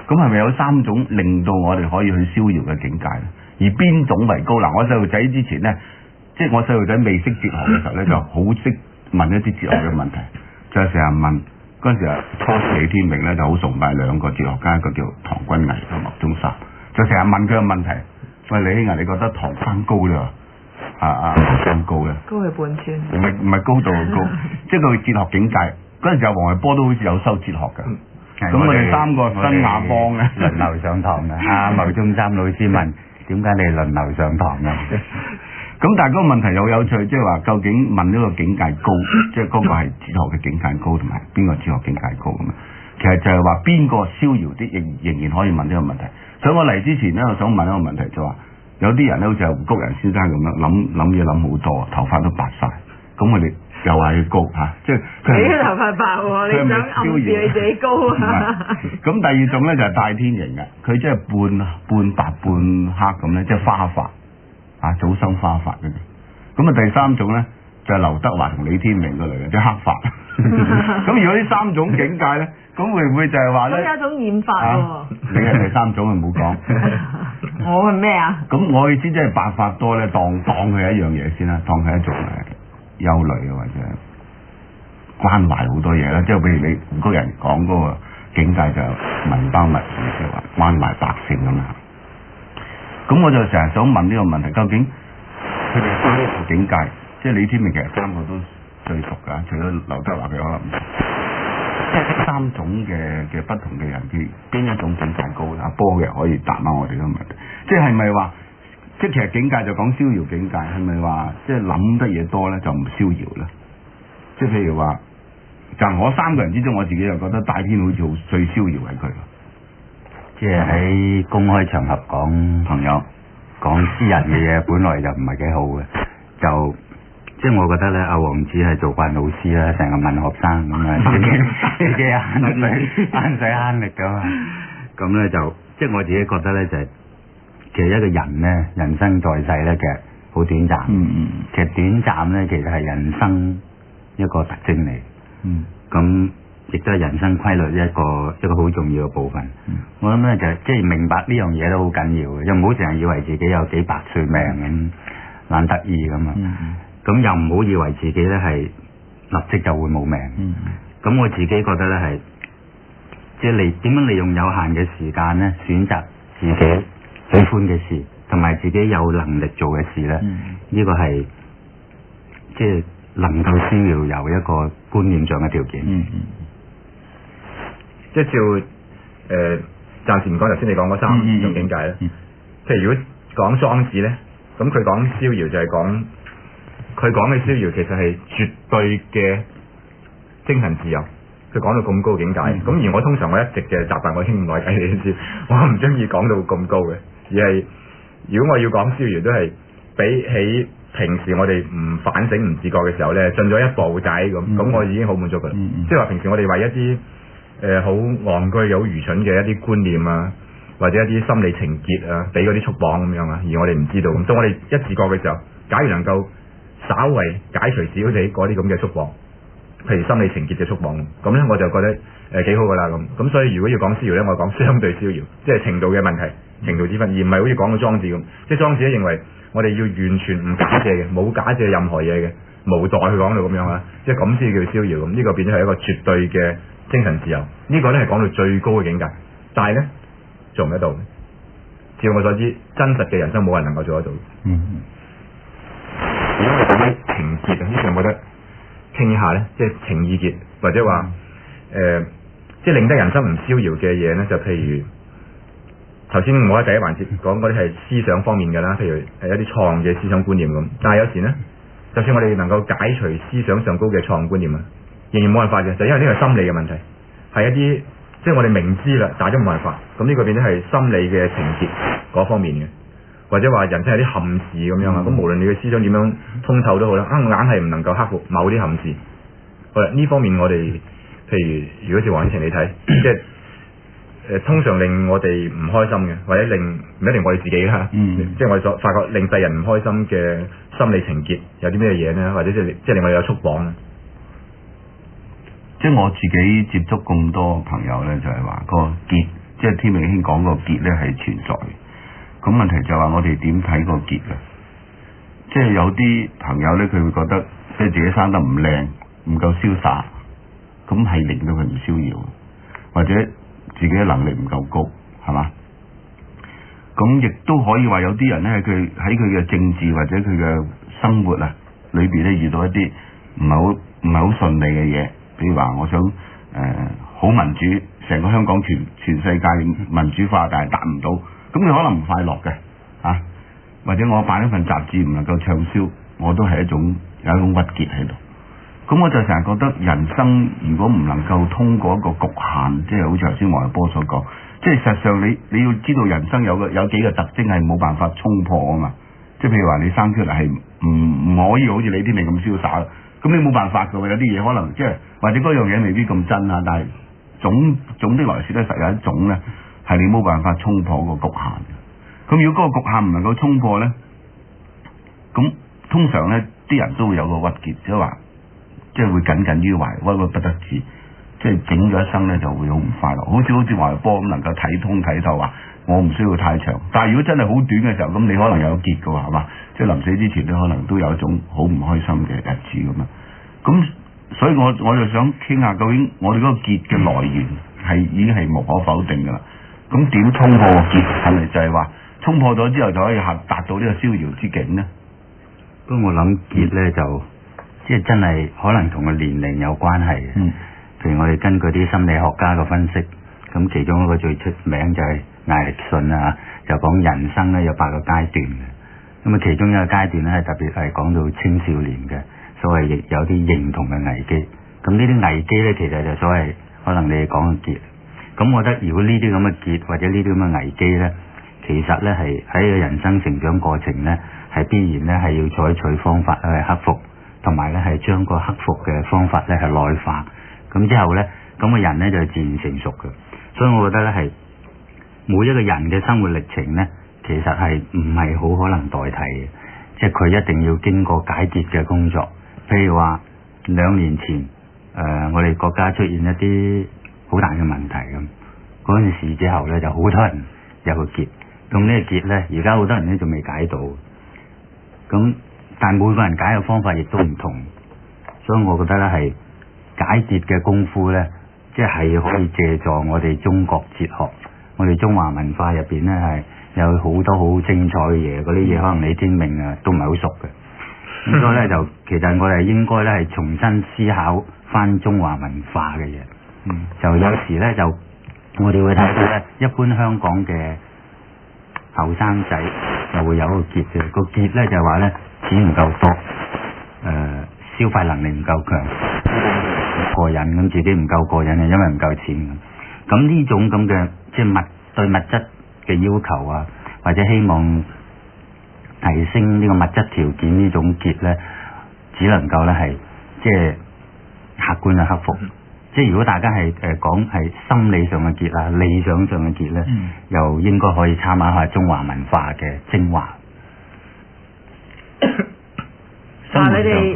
咁係咪有三種令到我哋可以去逍遙嘅境界咧？而邊種為高？嗱，我細路仔之前咧，即係我細路仔未識哲學嘅時候咧，就好識問一啲哲學嘅問題，就係成日問。嗰陣時啊，初時李天命咧就好崇拜兩個哲學家，一個叫唐君毅同莫中山，就成日問佢個問題。喂，李兄啊，你覺得唐山高咧？咁高嘅，高係半寸，唔係高度高，即係佢哲學境界。嗰陣時阿黃維波都好似有修哲學嘅。咁我哋三個新亞幫咧輪流上堂嘅。阿牟宗三老師問：點解你輪流上堂嘅？咁但係嗰個問題又有趣，即係話究竟問呢個境界高，即係嗰個係哲學嘅境界高，同埋邊個哲學境界高咁啊？其實就係話邊個逍遙啲，仍然可以問呢個問題。所以我嚟之前咧，我想問一個問題，就話。有啲人咧，好似胡谷人先生咁樣諗嘢諗好多，頭髮都白晒，咁我哋又話佢高嚇，即係你嘅頭髮白喎，你想暗示你自己高啊？咁第二種咧就係戴天型嘅，佢即係半白半黑咁咧，即係花髮啊，早生花髮嘅。咁啊第三種咧就係劉德華同李天命嗰類嘅，即係黑髮。咁如果呢三種境界咧，咁會唔會就係話咧？咁有一種染髮喎。你係第三種，唔好講。我係咩啊？咁我意思即係白髮多咧，當佢係一樣嘢先啦，當佢係一種憂慮或者關懷好多嘢啦。即係譬如你胡谷人講嗰個境界就民包物議，即係話關懷百姓咁啊。咁我就成日想問呢個問題，究竟佢哋三個境界，即係李天命其實三個都最熟㗎，除咗劉德華佢可能唔熟。即係三種嘅不同嘅人，佢邊一種境界高？阿波嘅可以答翻我哋個問題。即係咪話，即係其實境界就講逍遙境界，係咪話即係諗得嘢多咧就唔逍遙咧？即係譬如話，就我三個人之中，我自己就覺得戴天好似最逍遙係佢。即係喺公開場合講朋友講私人嘅嘢，本來就唔係幾好嘅，就。即係我覺得咧，阿黃子係做慣老師啦，成日問學生咁啊，自己慳水慳力噶嘛。咁咧就即係我自己覺得咧，就係其實一個人咧，人生在世咧，其實好短暫。其實短暫咧，其實係人生一個特徵嚟。咁亦都係人生規律一個好重要嘅部分。我諗咧就係即係明白呢樣嘢都好緊要嘅，又唔好成日以為自己有幾百歲命咁懶得意咁啊。咁又唔好以為自己咧係立即就會冇命。咁我自己覺得咧係，即係點樣利用有限嘅時間咧，選擇自己喜歡嘅事，同埋自己有能力做嘅事咧，呢個係即係能夠逍遙遊一個觀念上嘅條件。即係照暫時唔講頭先你講嗰三種境界咧。即係如果講莊子咧，咁佢講逍遙就係講。佢講嘅逍遙其實係絕對嘅精神自由，佢講到咁高嘅境界。咁而我通常我一直嘅習慣，我傾唔耐偈你都知，我唔中意講到咁高嘅，而係如果我要講逍遙，都係比起平時我哋唔反省唔自覺嘅時候咧，進咗一步仔咁，我已經好滿足㗎啦。即係話平時我哋為一啲好戇居嘅好愚蠢嘅一啲觀念啊，或者一啲心理情結啊，俾嗰啲束綁咁樣啊，而我哋唔知道。咁當我哋一自覺嘅時候，假如能夠稍為解除少少嗰啲咁嘅束縛，譬如心理情結嘅束縛，咁咧我就覺得幾好噶啦咁所以如果要講逍遙咧，我講相對逍遙，即係程度嘅問題，程度之分，而唔係好似講到莊子咁，即係莊子咧認為我哋要完全唔假借嘅，冇假借任何嘢嘅，無代去講到咁樣啊，即係咁先叫逍遙咁，呢個變咗係一個絕對嘅精神自由，呢個咧係講到最高嘅境界，但係咧做唔得到，照我所知，真實嘅人生冇人能夠做得到。如果我講啲情結啊，呢個有冇得傾一下咧？即係情意結，或者話即係令得人生唔逍遙嘅嘢咧，就譬如頭先我喺第一環節講嗰啲係思想方面嘅啦，譬如係一啲創嘅思想觀念咁。但係有時咧，就算我哋能夠解除思想上高嘅錯誤觀念啊，仍然冇辦法嘅，就因為呢個係心理嘅問題，係一啲即係我哋明知啦，但係都冇辦法。咁呢個變咗係心理嘅情結嗰方面嘅，或者話人生有啲憾事咁樣啊。咁無論你嘅思想點樣通透都好啦，硬係唔能夠克服某啲憾事。好啦，呢方面我哋譬如如果似黃子晴你睇，即係通常令我哋唔開心嘅，或者令唔一定我哋自己啦，即係我哋所發覺令世人唔開心嘅心理情結有啲咩嘢呢？或者即係令我哋有束綁咧？即係我自己接觸咁多朋友咧，就係話個結，即係天明兄講個結咧係存在嘅。咁問題就係話我哋點睇個結啊？即係有啲朋友咧，佢會覺得即係自己生得唔靚，唔夠瀟灑，咁係令到佢唔逍遙，或者自己嘅能力唔夠高，係嘛？咁亦都可以話有啲人咧，佢喺佢嘅政治或者佢嘅生活啊裏邊咧遇到一啲唔係好順利嘅嘢，比如話我想好民主，成個香港全世界民主化，但係達唔到，咁佢可能唔快樂嘅啊，或者我辦一份雜誌唔能夠暢銷，我都係有一種鬱結喺度。咁我就成日覺得人生如果唔能夠通過一個局限，即係好似頭先黃日波所講，即係實際上你要知道人生有幾個特徵係冇辦法衝破啊嘛。即係譬如話你生出嚟係唔可以好似李天命咁瀟灑，咁你冇辦法㗎喎。有啲嘢可能即係或者嗰樣嘢未必咁真啊，但係總的來說咧，實有一種咧係你冇辦法衝破個局限。咁如果嗰個局限唔能夠衝破咧，咁通常咧啲人都會有個鬱結，即係話。即係會耿耿於懷，鬱鬱不得志，即係整咗一生咧就會好唔快樂。好似黃日波咁能夠睇通睇透話，我唔需要太長。但係如果真係好短嘅時候，咁你可能有結㗎喎，係嘛？即係臨死之前咧，可能都有一種好唔開心嘅日子咁啊。咁所以我就想傾下，究竟我哋嗰個結嘅來源已經係無可否定㗎啦。咁點衝破個結？係咪就係話衝破咗之後就可以達到呢個逍遙之境呢？不過我諗結咧就。即係真係可能同個年齡有關係嘅。譬如我哋根據啲心理學家嘅分析，咁其中一個最出名就係艾力遜啊，就講人生咧有8個階段嘅。咁啊，其中一個階段咧係特別係講到青少年嘅，所謂有啲認同嘅危機。咁呢啲危機咧，其實就所謂可能你哋講嘅結。咁我覺得如果呢啲咁嘅結或者呢啲咁嘅危機咧，其實咧係喺個人生成長過程咧，係必然咧係要採取方法去克服。同埋咧係將個克服嘅方法咧係內化，咁之後咧咁個人咧就自然成熟嘅。所以我覺得咧係每一個人嘅生活歷程咧，其實係唔係好可能代替嘅，即係佢一定要經過解決嘅工作。譬如話2年前我哋國家出現一啲好大嘅問題咁，嗰陣時之後咧就好多人有個結，咁呢個結咧而家好多人咧仲未解到，咁。但每個人解嘅方法亦都唔同，所以我覺得咧係解結嘅功夫咧，即係可以借助我哋中國哲學、我哋中華文化入邊咧係有好多好精彩嘅嘢，嗰啲嘢可能李天命啊都唔係好熟嘅。咁所以咧就其實我哋應該咧係重新思考翻中華文化嘅嘢。就有時咧就我哋會睇到咧，一般香港嘅後生仔就會有個結嘅，個結咧就係話咧。錢唔夠多，消費能力唔夠強，過癮咁自己唔夠過癮嘅，因為唔夠錢。咁呢種咁嘅即係對物質嘅要求啊，或者希望提升呢個物質條件呢種結咧，只能夠咧係即係客觀嘅克服。即係如果大家係講係心理上嘅結啊，理想上嘅結咧，又應該可以參考下中華文化嘅精華。你哋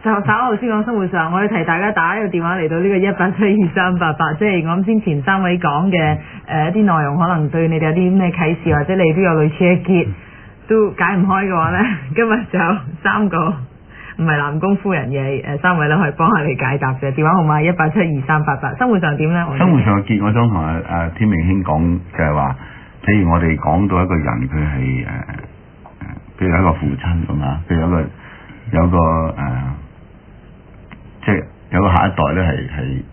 就稍後先講生活上，我哋提大家打呢個電話嚟到呢個1872388，即係我諗先前3位講嘅一啲內容，可能對你哋有啲咩啟示，或者你都有類似嘅結都解唔開嘅話咧，今日就3個唔係南宮夫人嘅3位咧，可以幫下你解答嘅。電話號碼1872388。生活上點咧？生活上嘅結，我想同阿天明兄講就係話，譬如我哋講到一個人佢係譬如一個父親咁啊，譬如有個即係有個下一代咧係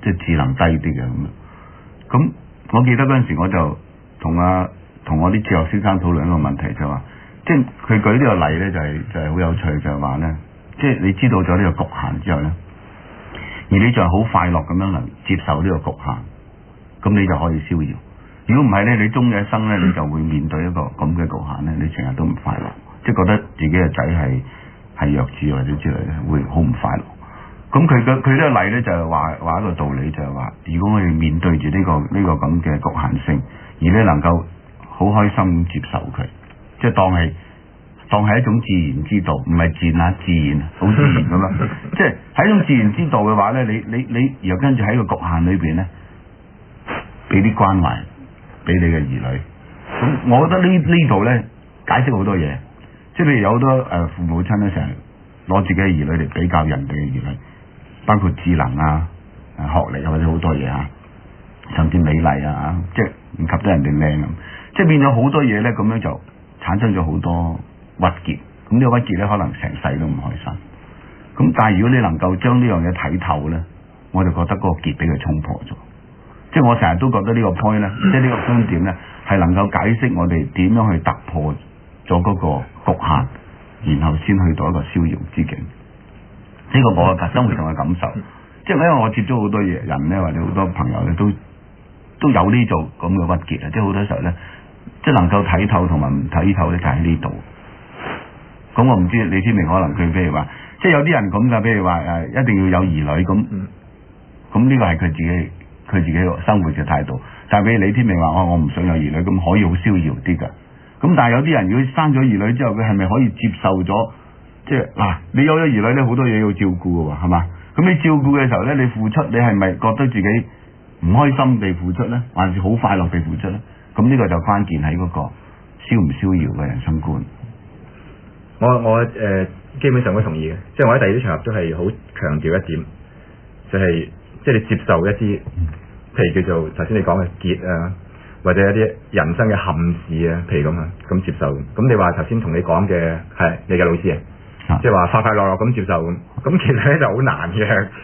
即係智能低啲嘅咁。我記得嗰陣時我就同我啲哲學先生討論一個問題，就話即係佢舉呢個例咧，就係好有趣，就係話咧，即係你知道咗呢個局限之後咧，而你就係好快樂咁樣能接受呢個局限，咁你就可以逍遙。如果唔係咧，你終嘅一生咧，你就會面對一個咁嘅局限咧，你成日都唔快樂，即係覺得自己嘅仔係弱智或者之類咧，會好唔快樂。咁佢呢個例咧就係話一個道理，就係話，如果我哋面對住呢個咁嘅局限性，而你能夠好開心咁接受佢，即係當係一種自然之道，唔係自然，好自然咁樣。即係喺一種自然之道嘅話咧，你又跟住喺個局限裏邊咧，俾啲關懷俾你嘅兒女。咁我覺得呢度咧解釋好多嘢，即係譬如有好多父母親咧成日攞自己嘅兒女嚟比較人哋嘅兒女，包括智能啊、學歷或者好多嘢啊，甚至美麗啊，即係唔及得人哋靚咁，即係變咗好多嘢咧，咁樣就產生咗好多鬱結。咁呢個鬱結咧，可能成世都唔開心。咁但係如果你能夠將呢樣嘢睇透咧，我就覺得嗰個結俾佢衝破咗。即係我成日都覺得呢個 point 咧，即係呢個觀點咧，係能夠解釋我哋點樣去突破咗嗰個局限，然後先去到一個逍遙之境。呢個我嘅生活上嘅感受，即係因為我接觸好多人咧，或者好多朋友咧，都有呢種咁嘅鬱結啊！即係好多時候咧，即係能夠睇透同埋唔睇透咧，就喺呢度。咁我唔知李天明可能佢譬如話，即係有啲人咁㗎，譬如話一定要有兒女咁，咁呢個係佢自己生活嘅態度。但係譬如李天明話我唔想有兒女，咁可以好逍遙啲㗎。咁但係有啲人如果生咗兒女之後，佢係咪可以接受咗？即係嗱，你有咗兒女咧，好多嘢要照顧嘅喎，係嘛？咁你照顧嘅時候咧，你付出，你係咪覺得自己唔開心地付出咧，還是好快樂地付出咧？咁呢個就關鍵喺嗰個逍唔逍遙嘅人生觀。我基本上都同意嘅，即係我喺第二啲場合都係好強調一點，就係即係你接受一啲，譬如叫做頭先你講嘅結啊，或者一啲人生嘅憾事啊，譬如咁啊，咁接受。咁你話頭先同你講嘅係你嘅老師啊，即係話快快樂樂咁接受咁其實咧就好難嘅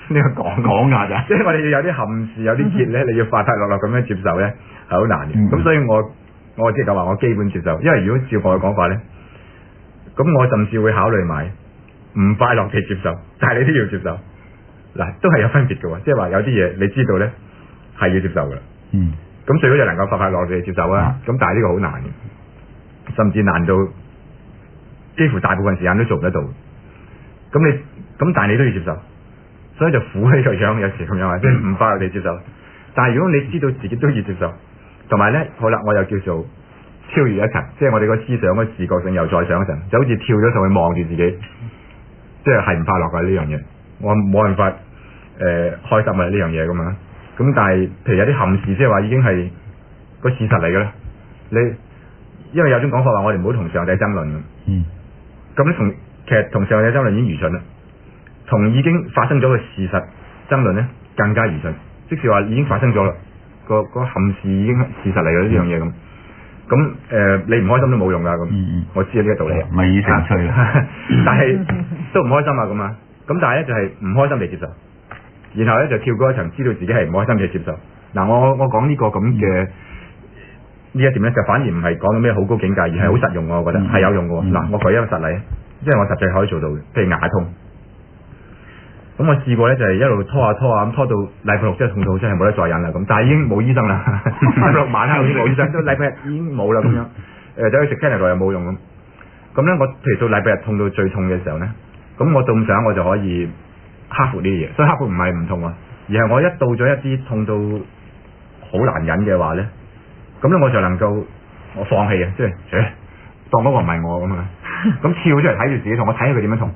呢個講㗎咋，即係我哋要有啲憾事，有啲結咧，你要快快樂樂咁樣接受咧係好難嘅。咁所以我即係咁話，我基本接受，因為如果照我嘅講法咧，咁我甚至會考慮埋唔快樂地接受，但係你都要接受，嗱都係有分別嘅喎，即係話有啲嘢你知道咧係要接受㗎。咁最好就能夠快快樂樂地接受啊。咁但係呢個好難嘅，甚至難到幾乎大部分時間都做唔得到。咁但係你都要接受，所以就苦呢個樣，有時咁樣啊，即係唔快樂地接受。但係如果你知道自己都要接受，同埋咧好啦，我又叫做超越一層，即係我哋個思想嘅視覺性又再上一層，就好似跳咗上去望住自己，即係唔快樂㗎呢樣嘢，我冇辦法開心啊呢樣嘢咁樣。咁但係譬如有啲憾事，即係話已經係個事實嚟嘅啦。你因為有種講法話，我哋唔好同上帝爭論嘅。咁咧其實同上帝爭論已經愚蠢啦，同已經發生咗嘅事實爭論咧更加愚蠢。即是話已經發生咗啦，個憾事已經係事實嚟嘅呢樣嘢咁。咁你唔開心都冇用㗎咁。我知道呢個道理。咪以成趣啦。但係都唔開心啊咁啊。咁但係咧就係唔開心地接受。然後咧就跳過一層，知道自己係唔開心嘅接受。嗱，我講呢個咁嘅呢一點咧，就反而唔係講到咩好高境界，而係好實用喎。我覺得係有用嘅喎。嗱，我舉一個實例，即係我實際可以做到嘅，譬如牙痛。咁我試過咧，就係一路拖下咁拖到禮拜六真係痛到真係冇得再忍啦咁，但係已經冇醫生啦。禮拜六晚黑已經冇醫生，都禮拜日已經冇啦咁樣。走去食 Panadol 又冇用咁。咁咧我譬如到禮拜日痛到最痛嘅時候咧，咁我到咁上我就可以克服呢啲嘢，所以克服唔係唔痛啊，而係我一到咗一啲痛到好難忍嘅話咧，咁咧我就能夠我放棄啊，即係當嗰個唔係我咁啊，咁跳出嚟睇住自己痛，我睇下佢點樣痛。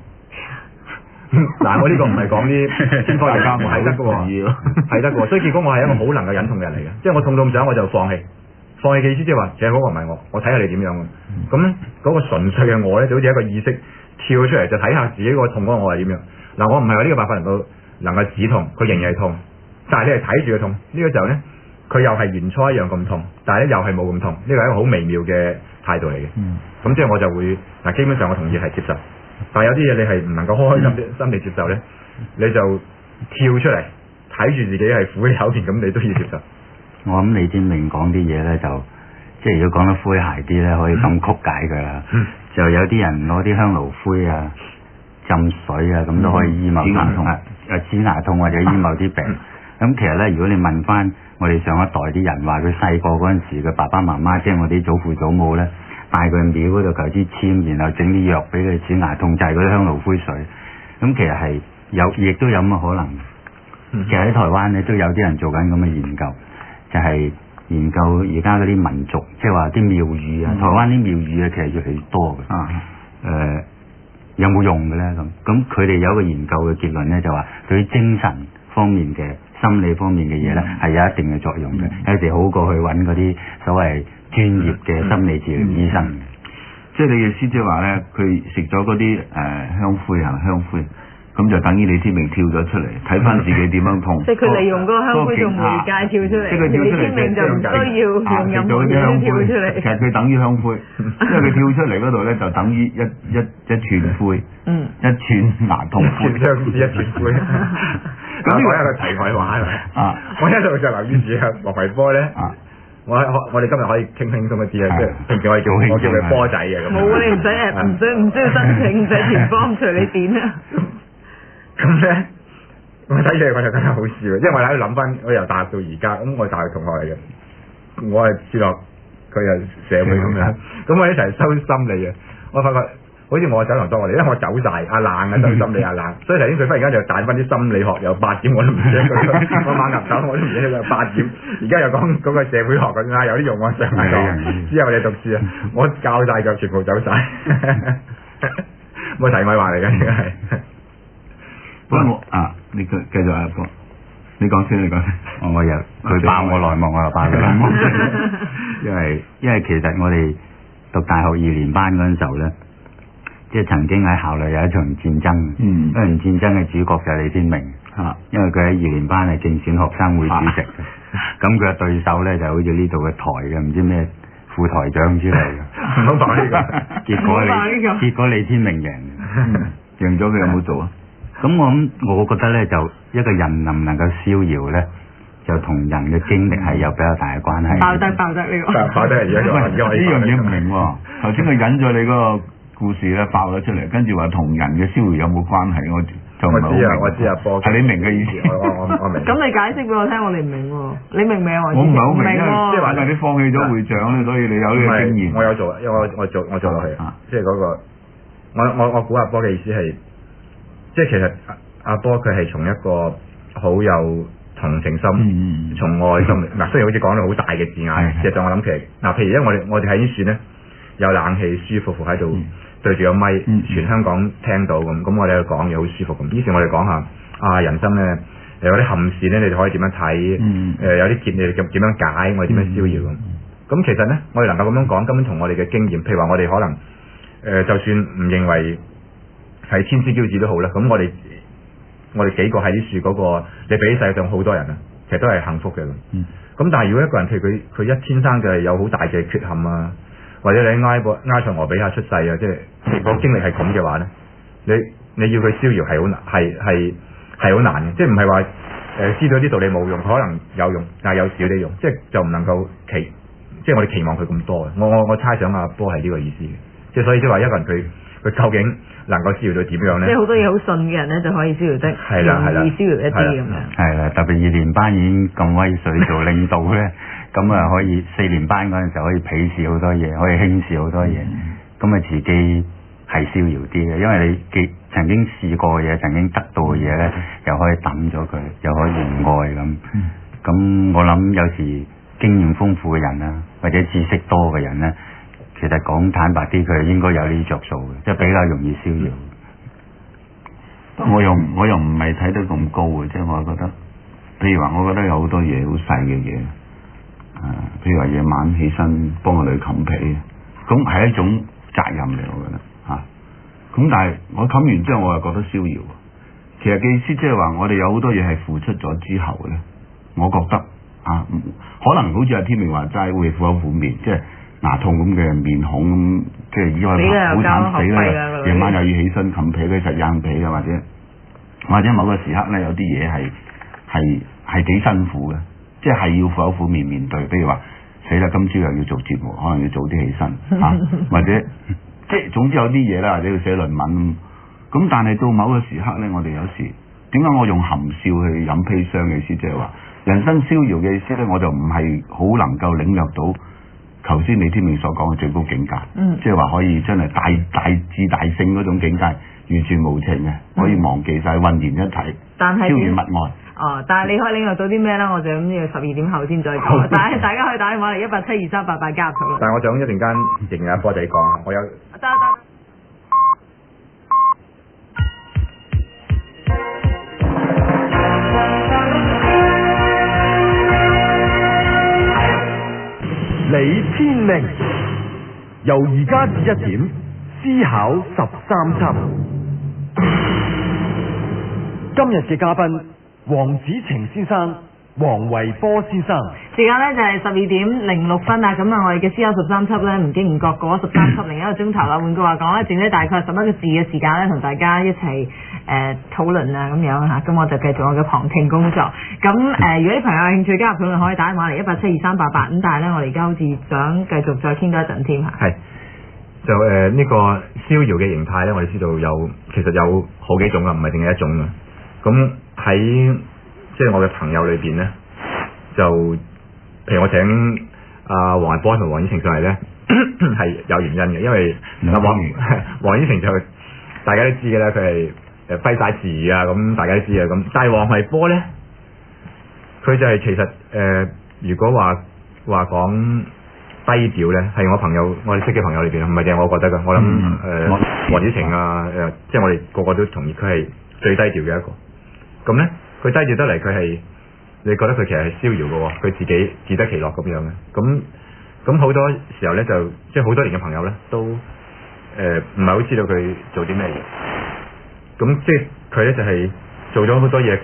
嗱，我呢個唔係講啲天方夜譚，我係得嘅喎，係得嘅喎，所以結果我係一個好能夠忍痛嘅人嚟嘅，即係我痛到咁上我就放棄嘅意思，即係話其實嗰個唔係我睇下你點樣嘅，咁咧嗰個純粹嘅我咧就好似一個意識跳出嚟就睇下自己個痛嗰個我係點樣。嗱，我唔係話呢個辦法能夠止痛，佢仍然係痛，但係你係睇住佢痛，呢個時候咧，佢又係原初一樣咁痛，但係咧又係冇咁痛，呢個係一個好微妙嘅態度嚟嘅。咁即係我就會嗱，基本上我同意係接受，但係有啲嘢你係唔能夠開心地接受咧，你就跳出嚟睇住自己係苦口甜，咁你都要接受。我諗李天明講啲嘢咧，就即係如果講得詼諧啲咧，可以咁曲解佢啦。就有啲人攞啲香爐灰啊、浸水啊，咁都可以醫某止牙痛或者醫某啲病。咁其實咧，如果你問翻我哋上一代啲人話佢細個嗰陣時嘅爸爸媽媽，即係我啲祖父祖母咧，帶佢去廟嗰度求支籤，然後整啲藥俾佢止牙痛，就係嗰啲香爐灰水。咁其實係亦都有咁嘅可能。其實喺台灣咧都有啲人做緊咁嘅研究，就係研究而家嗰啲民俗，即係話啲廟宇啊，台灣啲廟宇啊，其實越嚟越多嘅。有冇用嘅咧？咁佢哋有一個研究嘅結論咧，就話對於精神方面嘅、心理方面嘅嘢咧，係有一定嘅作用嘅。有時好過去揾嗰啲所謂專業嘅心理治療醫生。即係你嘅意思即係話咧，佢食咗嗰啲香灰啊，香灰。咁就等於李天命跳咗出嚟，睇翻自己點樣痛。即係佢利用嗰個香灰做媒介跳出嚟，李天命就唔需要用任何嘢跳出嚟。其實佢等於香灰，因為佢跳出嚟嗰度咧就等於一串灰，一串牙痛灰，相似一串灰。咁我有個題外話啊，我一路就留意住黃維波咧。我哋今日可以傾輕鬆一啲啊，即係平時可以叫我叫佢波仔嘅咁。冇啊，你唔需要申請，唔使填方，隨你點啊。咁咧，我睇嘢我就覺得好笑，因為我喺度諗翻，我由大學到而家，咁我係大學同學嚟嘅，我係哲學，佢係社會咁樣，咁我一齊修心理嘅，我發覺好似我走堂多我哋，因為我走晒阿冷啊，修心理阿冷，所以頭先佢忽然間就彈翻啲心理學有8點我都唔記得佢，我猛入手我都唔記得佢8點，而家又講嗰個社會學咁啊，有啲用我上下堂，之後你讀書啊，我教晒腳全部走晒，冇題外話嚟嘅，應該係。不過你繼續阿哥，你講先，我又佢爆我內幕，我又爆佢內幕。因為其實我哋讀大學2年班嗰陣時候咧，即係曾經喺校內有一場戰爭。嗰場戰爭嘅主角就係李天命。因為佢喺2年班係競選學生會主席嘅，咁佢嘅對手咧就好似呢度嘅台嘅，唔知咩副台長之類嘅。唔好爆呢個。結果李天命贏，贏咗佢有冇做啊？咁我覺得咧，就一個人能唔能夠逍遙咧，就同人嘅經歷係有比較大嘅關係。爆得呢個。爆得係而家呢樣嘢唔明喎。頭先佢引咗你嗰個故事咧，爆咗出嚟，跟住話同人嘅逍遙有冇關係？我就唔係好明。我知啊，波。係你明嘅意思。我明。咁你解釋俾我聽，我哋唔明喎。你明唔明啊？我唔係好明，即係話你放棄咗會長咧，所以你有呢個經驗。我有做，因為我做落去。即係嗰個，我估阿波嘅意思係。即係其實阿波佢係從一個好有同情心、從愛心嗱，雖然好似講到好大嘅字眼，實際我諗其實譬如因為我哋喺呢處咧有冷氣舒服喺度對住個咪，全香港聽到咁我哋去講嘢好舒服咁。於是我哋講下人生咧有啲憾事咧，你哋可以點樣睇？有啲劫你哋點樣解？我哋點樣逍遙咁？咁其實咧，我哋能夠咁樣講，根本同我哋嘅經驗，譬如話我哋可能就算唔認為係天之驕子都好啦，咁我哋幾個喺啲樹嗰個，你比起世界上好多人啊，其實都係幸福嘅。咁但係如果一個人譬如佢一天生就係有好大嘅缺陷啊，或者你喺埃塞俄比亞出世啊，即係個經歷係咁嘅話咧，你要佢逍遙係好難，係好難嘅，即係唔係話知道啲道理冇用，可能有用，但係有少啲用，即係就唔能夠即係我哋期望佢咁多嘅。我猜想阿波係呢個意思嘅，即係所以即係話一個人佢究竟能夠逍遙到點樣咧？即係好多嘢好順嘅人咧，就可以逍遙得容易逍遙一啲咁樣。係啦，特別2年班已經咁威水做領導咧，咁啊可以4年班嗰陣時候可以鄙視好多嘢，可以輕視好多嘢，咁啊自己係逍遙啲嘅，因為你曾經試過嘅嘢，曾經得到嘅嘢咧，又可以抌咗佢，又可以唔愛咁。咁我諗有時經驗豐富嘅人啊，或者知識多嘅人咧，其實講坦白啲，佢應該有呢着數嘅，即係比較容易逍遙。我又唔係睇得咁高嘅，即係我覺得，譬如話，我覺得有好多嘢好細嘅嘢，譬如話夜晚起身幫個女冚被，咁係一種責任嚟，我覺得嚇。咁但係我冚完之後，我又覺得逍遙。其實嘅意思即係話，我哋有好多嘢係付出咗之後咧，我覺得可能好似阿天明話齋會苦口苦面，即係牙痛咁嘅面孔咁，即係以外好慘死啦！夜晚又要起身冚被，佢實硬被嘅，或者某個時刻咧，有啲嘢係幾辛苦嘅，即係要苦口苦面面對。譬如話死啦，今朝又要做節目，可能要早啲起身或者即係總之有啲嘢啦，或者要寫論文咁，但係到某個時刻咧，我哋有時點解我用含笑去飲砒霜嘅意思，即係話人生逍遙嘅意思咧，我就唔係好能夠領略到頭先李天命所講嘅最高境界，即係話可以真係大智大聖嗰種境界，完全無情嘅，可以忘記晒渾然一體，但係超越物外。但係你可以領略到啲咩咧？我就咁呢個12點後先再講。但係大家可以打電話嚟1872388加入討論。但係我想一陣間認阿波仔講，我有得。李天命由而家至1點，思考13輯。今日嘅嘉賓黃子晴先生、黃維波先生。時間咧就係12點06分啦，咁啊我哋嘅思考13輯咧唔經唔覺過咗13輯另一個鐘頭啦。換句話講咧，剩低大概11個字嘅時間咧，同大家一齊討論啊咁樣嚇。咁我就繼續我嘅旁聽工作。咁如果啲朋友有興趣加入討論，可以打電話嚟1872388。咁但係咧，我哋而家好似想繼續再傾多一陣添嚇。係。就呢個逍遙嘅形態咧，我哋知道其實有好幾種噶，唔係淨係一種噶。咁喺即係我嘅朋友裏邊咧，就譬如我請黃維波同黃子晴上嚟咧，係有原因嘅，因為黃子晴就大家都知嘅啦，佢係揮晒字啊，咁大家都知啊咁。但係黃維波咧，佢就係其實如果話講低調咧，係我哋識嘅朋友裏邊，唔係淨係我覺得㗎。我諗黃子晴啊，即係我哋個個都同意，佢係最低調嘅一個。咁咧，佢低調得嚟，佢係你覺得佢其實係逍遙嘅喎，佢自己自得其樂咁樣嘅。咁好多時候咧，就即係好多年嘅朋友咧，都唔係好知道佢做啲咩嘢。咁即係佢咧就係做咗好多嘢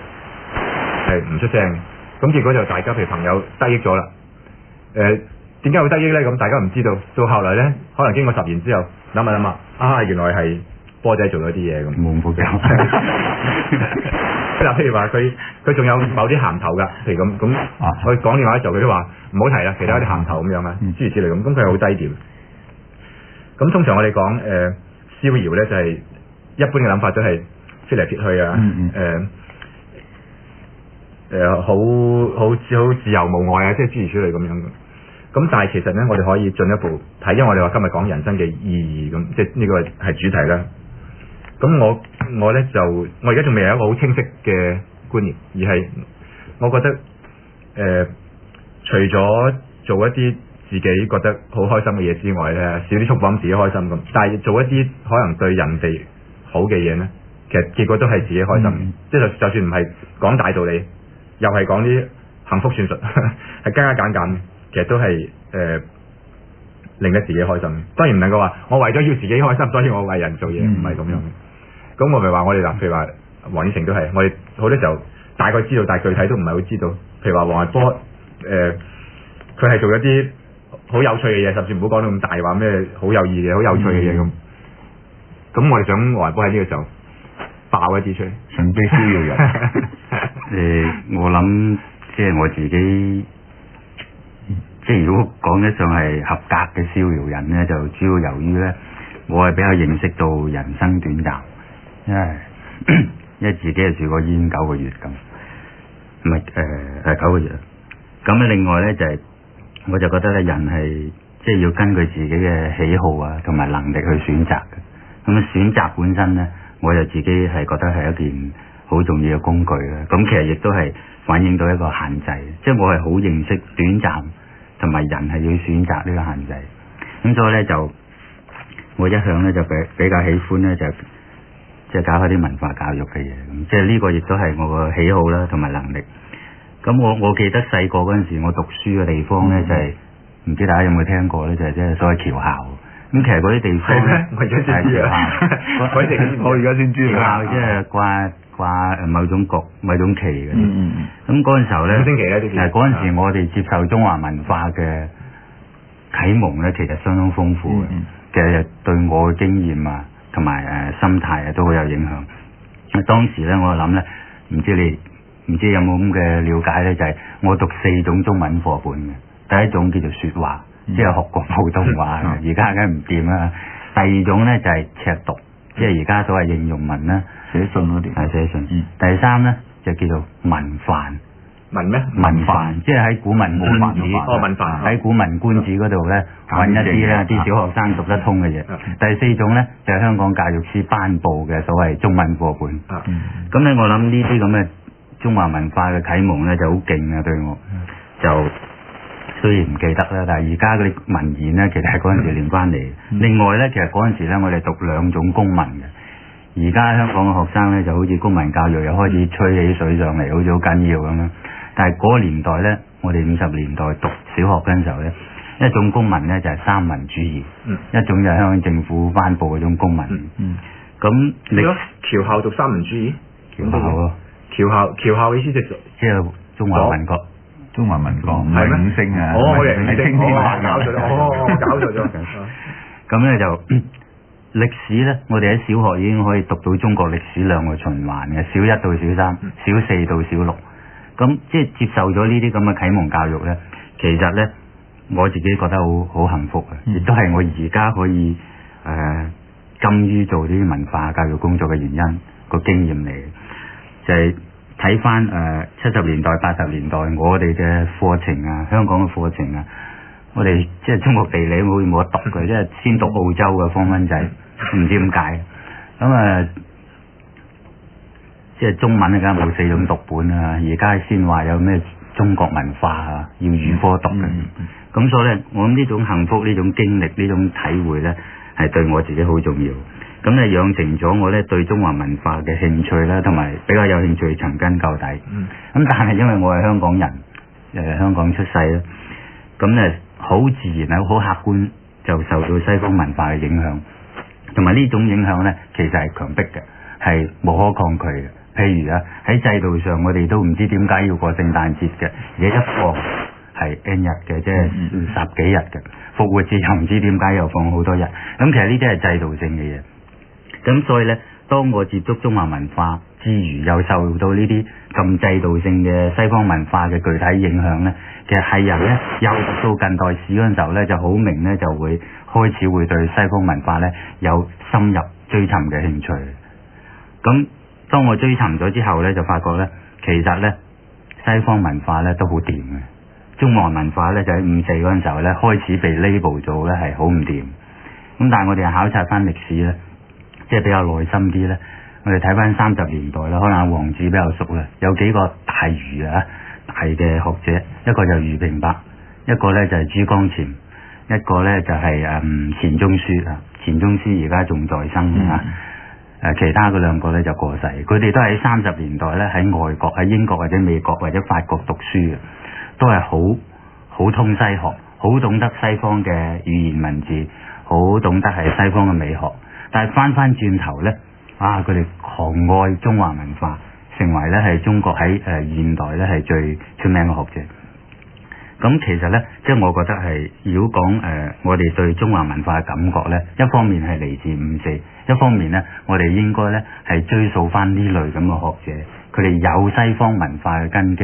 係唔出聲。咁結果就大家譬如朋友得益咗啦。點解會得益咧？咁大家唔知道。到後來咧，可能經過10年之後，諗下，原來係波仔做咗啲嘢咁。冇報教。嗱，譬如話佢仲有某啲銜頭㗎，譬如咁，我講電話嘅時候佢都話唔好提啦，其他啲銜頭咁樣啊，諸如此類咁。咁佢係好低調。咁通常我哋講逍遙咧，就係一般嘅諗法都係撇嚟撇去啊，好自由無礙啊，即係諸如此類咁樣。咁但係其實咧，我哋可以進一步睇，因為我哋話今日講人生嘅意義咁，即係呢個係主題啦。咁我咧就我而家仲未有一個好清晰嘅觀念，而係我覺得除咗做一啲自己覺得好開心嘅嘢之外咧，少啲觸碰自己開心咁，但係做一啲可能對人哋好嘅嘢咧，其實結果都係自己開心。即係就算唔係講大道理，又係講啲幸福算術，係加加減減，其實都係令得自己開心。當然唔能夠話我為咗要自己開心，所以我為人做嘢，唔係咁樣。咁我咪話我哋譬如話黃子晴都係，我哋好多時候大概知道，但係具體都唔係好知道。譬如話黃維波，佢係做一啲好有趣嘅嘢，甚至唔好講到咁大話咩好有意義嘅、好有趣嘅嘢咁。咁我哋想黃維波喺呢個時候爆一啲出嚟，神秘逍遙人。我諗即係我自己，即係如果講得上係合格嘅逍遙人咧，就主要由於咧，我係比較認識到人生短暫。因為自己係住過煙9個月咁，唔係係9個月。咁咧另外咧就係、我就覺得咧人係即係要根據自己嘅喜好啊同埋能力去選擇嘅。咁選擇本身咧，我就自己係覺得係一件好重要嘅工具啦。咁其實亦都係反映到一個限制，即係我係好認識短暫同埋人係要選擇呢個限制。咁所以咧就我一向咧就比較喜歡咧就即係搞開啲文化教育嘅嘢，咁即係呢個亦都係我個喜好啦，同埋能力。咁我記得細個嗰陣時，我讀書嘅地方咧就係、唔知大家有冇聽過咧，就係即係所謂僑校。咁其實嗰啲地方咧我而家先知啊！我而家先知僑校即係掛某種國某種旗嘅。咁嗰陣時候咧，嗰陣時我哋接受中華文化嘅啟蒙咧，其實相當豐富嘅。其實對我嘅經驗啊，同埋心態啊，都好有影響。當時咧，我諗咧，唔知有冇咁嘅了解咧，就係、我讀4種中文課本嘅。第一種叫做説話，即係學過普通話嘅，而家梗係唔掂啦。第二種咧就係尺讀，即係而家所謂應用文啦，寫信嗰啲係寫信。第三咧就叫做文範。文咩？文範，即係喺古文觀止，文範喺古文觀止嗰度咧揾一啲咧啲小學生讀得通嘅嘢。第四種咧就係香港教育司頒布嘅所謂中文課本。咁咧我諗呢啲咁嘅中華文化嘅啟蒙咧就好勁啊！對我就雖然唔記得啦，但係而家嗰啲文言咧其實係嗰陣時練翻嚟。另外咧其實嗰陣時咧我哋讀兩種公文嘅。而家香港嘅學生咧就好似公民教育又開始吹起水上嚟，好似好緊要咁樣。但係嗰個年代咧，我哋50年代讀小學嗰陣時候咧，一種公民咧就係三民主義，一種就係香港政府頒布嗰種公民。咁你僑校讀三民主義？僑校咯，僑校意思即係中華民國，中華民國唔係五星啊！我哋五星，搞錯咗。咁咧就歷史咧，我哋喺小學已經可以讀到中國歷史兩個循環嘅，小1到小3，小4到小6。咁即係接受咗呢啲咁嘅啟蒙教育咧，其實咧我自己覺得好幸福嘅，亦都係我而家可以甘於做呢啲文化教育工作嘅原因個經驗嚟嘅，就係睇翻70年代80年代我哋嘅課程啊，香港嘅課程啊，我哋即係中國地理好似冇得讀嘅，即係先讀澳洲嘅方温仔，唔知點解咁即係中文啊，梗係冇4種讀本啊！而家先話有咩中國文化啊，要預科讀嘅。咁所以咧，我諗呢種幸福、呢種經歷、呢種體會咧，係對我自己好重要。咁咧養成咗我咧對中華文化嘅興趣啦，同埋比較有興趣尋根究底。咁但係因為我係香港人，香港出世啦，咁咧好自然係好客觀就受到西方文化嘅影響，同埋呢種影響咧其實係強迫嘅，係無可抗拒嘅。譬如喺制度上，我哋都唔知點解要過聖誕節嘅，而家一放係 N 日嘅，即係10幾日嘅。復活節又唔知點解又放好多日。咁其實呢啲係制度性嘅嘢。咁所以呢，當我接觸中華文化之餘，又受到呢啲咁制度性嘅西方文化嘅具體影響呢，其實係人呢，又讀到近代史嗰陣時候呢，就好明呢，就會開始會對西方文化呢有深入追尋嘅興趣。咁當我追尋咗之後咧，就發覺咧，其實咧西方文化咧都好掂嘅，中華文化咧就喺54嗰陣時候咧開始被 label 做咧係好唔掂。咁但係我哋考察翻歷史咧，即係比較耐心啲咧，我哋睇翻30年代啦，可能黃志比較熟啦，有幾個大儒啊，大嘅學者，一個就余平伯，一個咧就係朱光潛，一個咧就係錢鍾書啊，錢鍾書而家仲在生啊。其他嗰兩個咧就過世，佢哋都係喺30年代咧喺外國，喺英國或者美國或者法國讀書嘅，都係好通西學，好懂得西方嘅語言文字，好懂得係西方嘅美學。但係翻轉頭咧，佢哋狂愛中華文化，成為咧係中國喺現代咧係最出名嘅學者。咁其實咧，即係我覺得係，如果講我哋對中華文化嘅感覺咧，一方面係嚟自54，一方面咧，我哋應該咧係追溯翻呢類咁嘅學者，佢哋有西方文化嘅根基，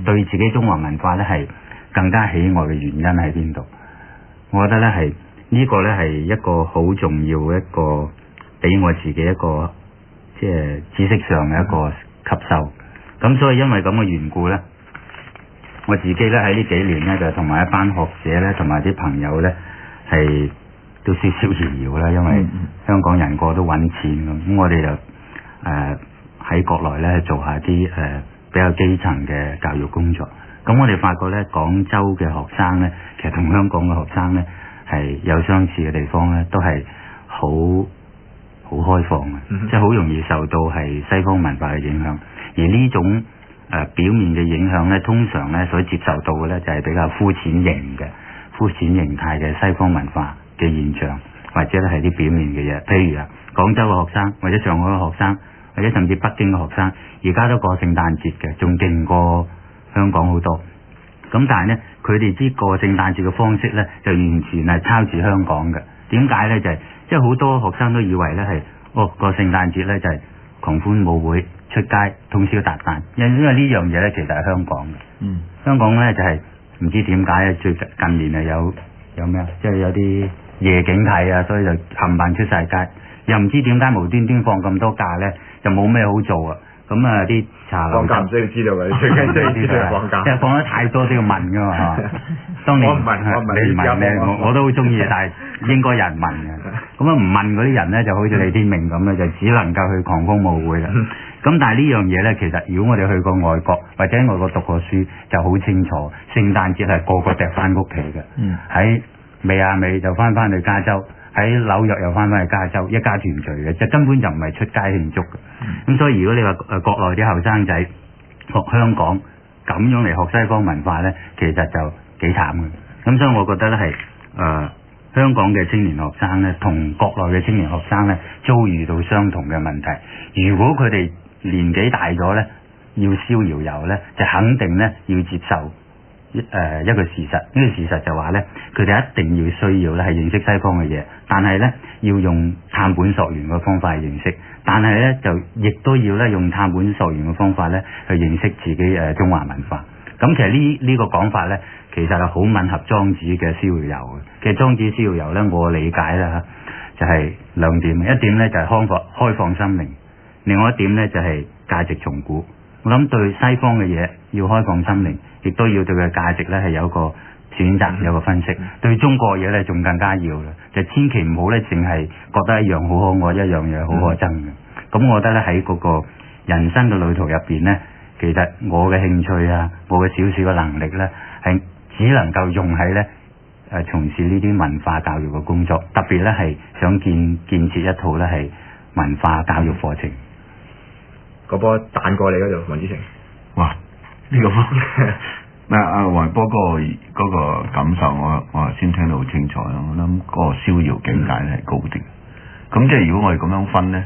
對自己中華文化咧係更加喜愛嘅原因喺邊度？我覺得咧係呢個咧係一個好重要嘅一個俾我自己一個即係知識上嘅一個吸收。咁所以因為咁嘅緣故咧。我自己咧喺呢幾年咧就同埋一班學者咧同埋啲朋友咧係都燒燒搖搖啦，因為香港人個都揾錢咁我哋就喺國內咧做下啲比較基層嘅教育工作。咁我哋發覺咧廣州嘅學生咧，其實同香港嘅學生咧係有相似嘅地方咧，都係好開放嘅，即係好容易受到係西方文化嘅影響，而呢種表面嘅影響咧，通常咧所接受到嘅咧就係比較膚淺形態嘅西方文化嘅現象，或者咧係啲表面嘅嘢。譬如廣州嘅學生，或者上海嘅學生，或者甚至北京嘅學生，而家都過聖誕節嘅，仲勁過香港好多。咁但係咧，佢哋啲過聖誕節嘅方式咧，就完全係抄自香港嘅。點解咧？就係即係好多學生都以為咧係過聖誕節咧就係狂歡舞會。出街通宵達旦，因為呢樣嘢咧其實係香港嘅。香港咧就係唔知點解最近年係有咩啊？即係有啲夜景睇啊，所以就冚唪唥出晒街，又唔知點解無端端放咁多假咧，就冇咩好做啊！咁啊啲茶樓放假唔需要知道嘅，最緊要知道放假。即係放得太多都要問噶嘛，當年我唔問你唔問咧，我都好中意，但係應該有人問嘅。咁啊唔問嗰啲人咧，就好似李天命咁咧，就只能夠去狂風舞會啦。咁但係呢樣嘢咧，其實如果我哋去過外國或者喺外國讀過書，就好清楚，聖誕節係個個趯翻屋企嘅。喺尾亞尾就翻去加州，喺紐約又翻去加州，一家團聚嘅，就根本就唔係出街慶祝嘅。咁所以如果你話國內啲後生仔學香港咁樣嚟學西方文化咧，其實就幾慘嘅。咁所以我覺得咧係香港嘅青年學生咧，同國內嘅青年學生咧，遭遇到相同嘅問題。如果佢哋年紀大咗咧，要逍遙遊咧，就肯定咧要接受一個事實。呢個事實就話咧，佢哋一定要需要咧係認識西方嘅嘢，但係咧要用探本溯源嘅方法去認識，但係咧就亦都要咧用探本溯源嘅方法咧去認識自己中華文化。咁其實呢個講法咧，其實係好吻合莊子嘅逍遙遊嘅。其實莊子逍遙遊咧，我理解啦就係兩點，一點咧就係開放心靈，另外一點咧就係價值重估。我諗對西方嘅嘢要開放心靈，亦都要對佢嘅價值咧係有個選擇，有個分析。對中國嘢咧仲更加要啦，就千祈唔好咧淨係覺得一樣好可愛，一樣嘢好可憎嘅。咁我覺得咧喺嗰個人生嘅旅途入邊咧，其實我嘅興趣啊，我嘅少少嘅能力咧，係只能夠用喺咧從事呢啲文化教育嘅工作，特別咧係想建設一套咧係文化教育課程。嗰波彈過你嗰度，黃子成。哇！呢個方咩阿黃波嗰個感受，我頭先聽到好清楚啦。我諗嗰個逍遙境界咧係高啲。咁即係如果我哋咁樣分咧，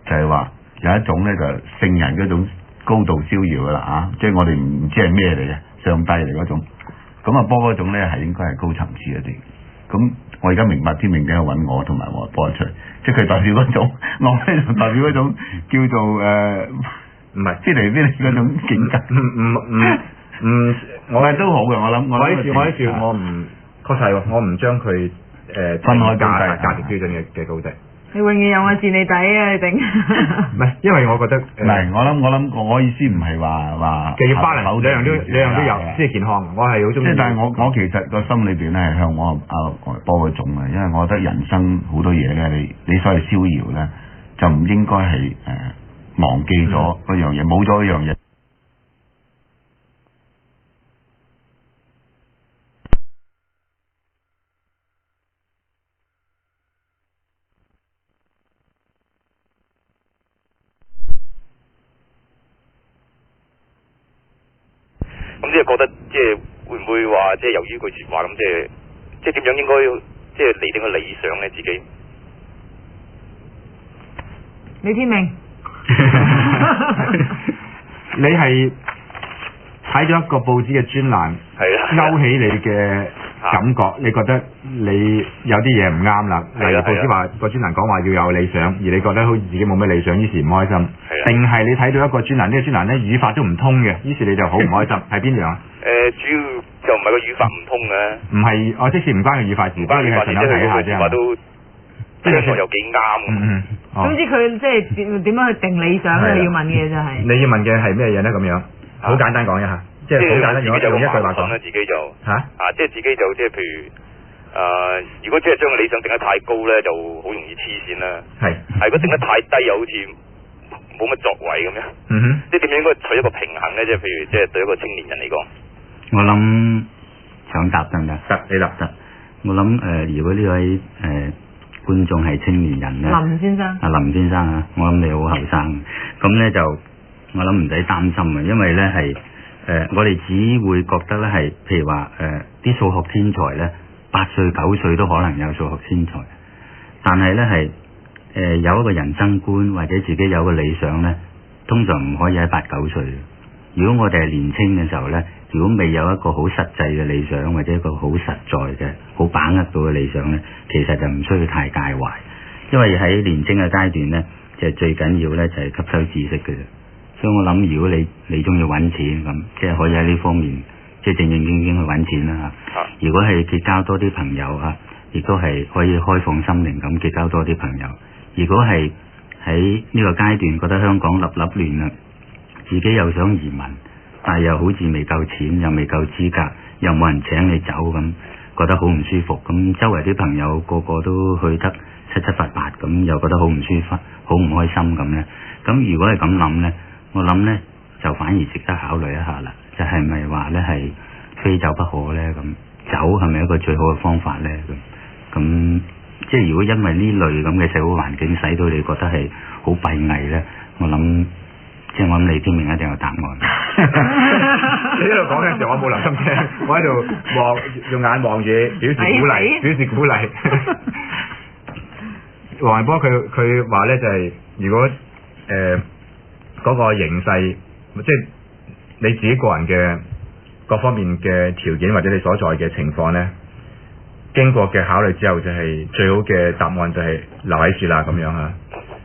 就係話有一種咧就聖人嗰種高度逍遙噶啦啊！即係我哋唔知係咩嚟嘅，上帝嚟嗰種。咁啊波嗰種咧係應該係高層次一啲。咁我而家明白天命點解揾我同埋我播出嚟，即係佢代表嗰種，我咧就代表嗰種叫做唔係即嚟嗰種境界。我係都好嘅，我諗我喺處我唔確實我唔將佢分開價值標準嘅高低。你永遠有我賤你底啊！你頂唔係，因為我覺得唔係，我諗我意思唔係話嘅要平衡，兩樣都有，即係健康。我係好中意。即係但係我其實個心裏邊咧係向我外波嗰種嘅，因為我覺得人生好多嘢咧，你所謂逍遙咧，就唔應該係忘記咗嗰樣嘢，冇咗一樣嘢。咁即係覺得，即係會唔會話，即係由於句説話咁，即係點樣應該，即係釐定個理想咧？自己李天命，你係睇咗一個報紙嘅專欄，勾起你嘅感覺，你覺得你有啲嘢唔啱啦。例如報紙話個專欄講話要有理想，而你覺得好似自己冇咩理想，於是唔開心。定係你睇到一個專欄，呢個專欄咧語法都唔通嘅，於是你就好唔開心。係邊樣啊？主要就唔係個語法唔通嘅。唔係，我即使唔關個語法事，不過你係順口睇下啫。語法都即係又幾啱。總之佢即係點樣去定理想咧？你要問嘅嘢就係。你要問嘅係咩嘢咧？咁樣好簡單講一下，即係好簡單用一句話講啦。自己就即係自己就即係譬如。如果即係將個理想定得太高咧，就好容易黐線啦。係如果定得太低，又好似冇乜作為咁樣。即係點樣應該取一個平衡咧？即係譬如，即係對一個青年人嚟講，我諗想答得唔得？得，你答得。我諗如果呢位觀眾係青年人咧，林先生。林先生啊，我諗你好後生，咁咧就我諗唔使擔心啊，因為咧係我哋只會覺得咧係譬如話啲數學天才咧。8歲9歲都可能有數學天才，但係呢係有一個人生觀或者自己有個理想呢，通常唔可以喺8、9歲。如果我哋係年青嘅時候呢，如果未有一個好實際嘅理想或者一個好實在嘅、好把握到嘅理想呢，其實就唔需要太介懷，因為喺年青嘅階段呢，就最緊要呢就係吸收知識嘅啫。所以我諗，如果你中意揾錢咁，即係可以喺呢方面。即係正正經經去揾錢啦嚇。如果係結交多啲朋友嚇，亦都係可以開放心靈咁結交多啲朋友。如果係喺呢個階段覺得香港立亂啦，自己又想移民，但係又好似未夠錢，又未夠資格，又冇人請你走咁，覺得好唔舒服。咁周圍啲朋友個個都去得七七八八咁，又覺得好唔舒服，好唔開心咁呢。咁如果係咁諗呢，我諗呢就反而值得考慮一下啦。就係咪話呢係非走不可呢？咁走係咪一個最好嘅方法呢？咁即係如果因為呢類咁嘅社會環境使到你覺得係好閉翳呢，我諗李天命一定有答案。你喺度講嘅時候，我冇留心聽，我喺度用眼望住，表示鼓勵。黃維波佢話呢就係、是、如果嗰個形勢，即係你自己個人嘅各方面嘅條件或者你所在嘅情況呢，經過嘅考慮之後，就係最好嘅答案就係留喺樹啦咁樣嚇。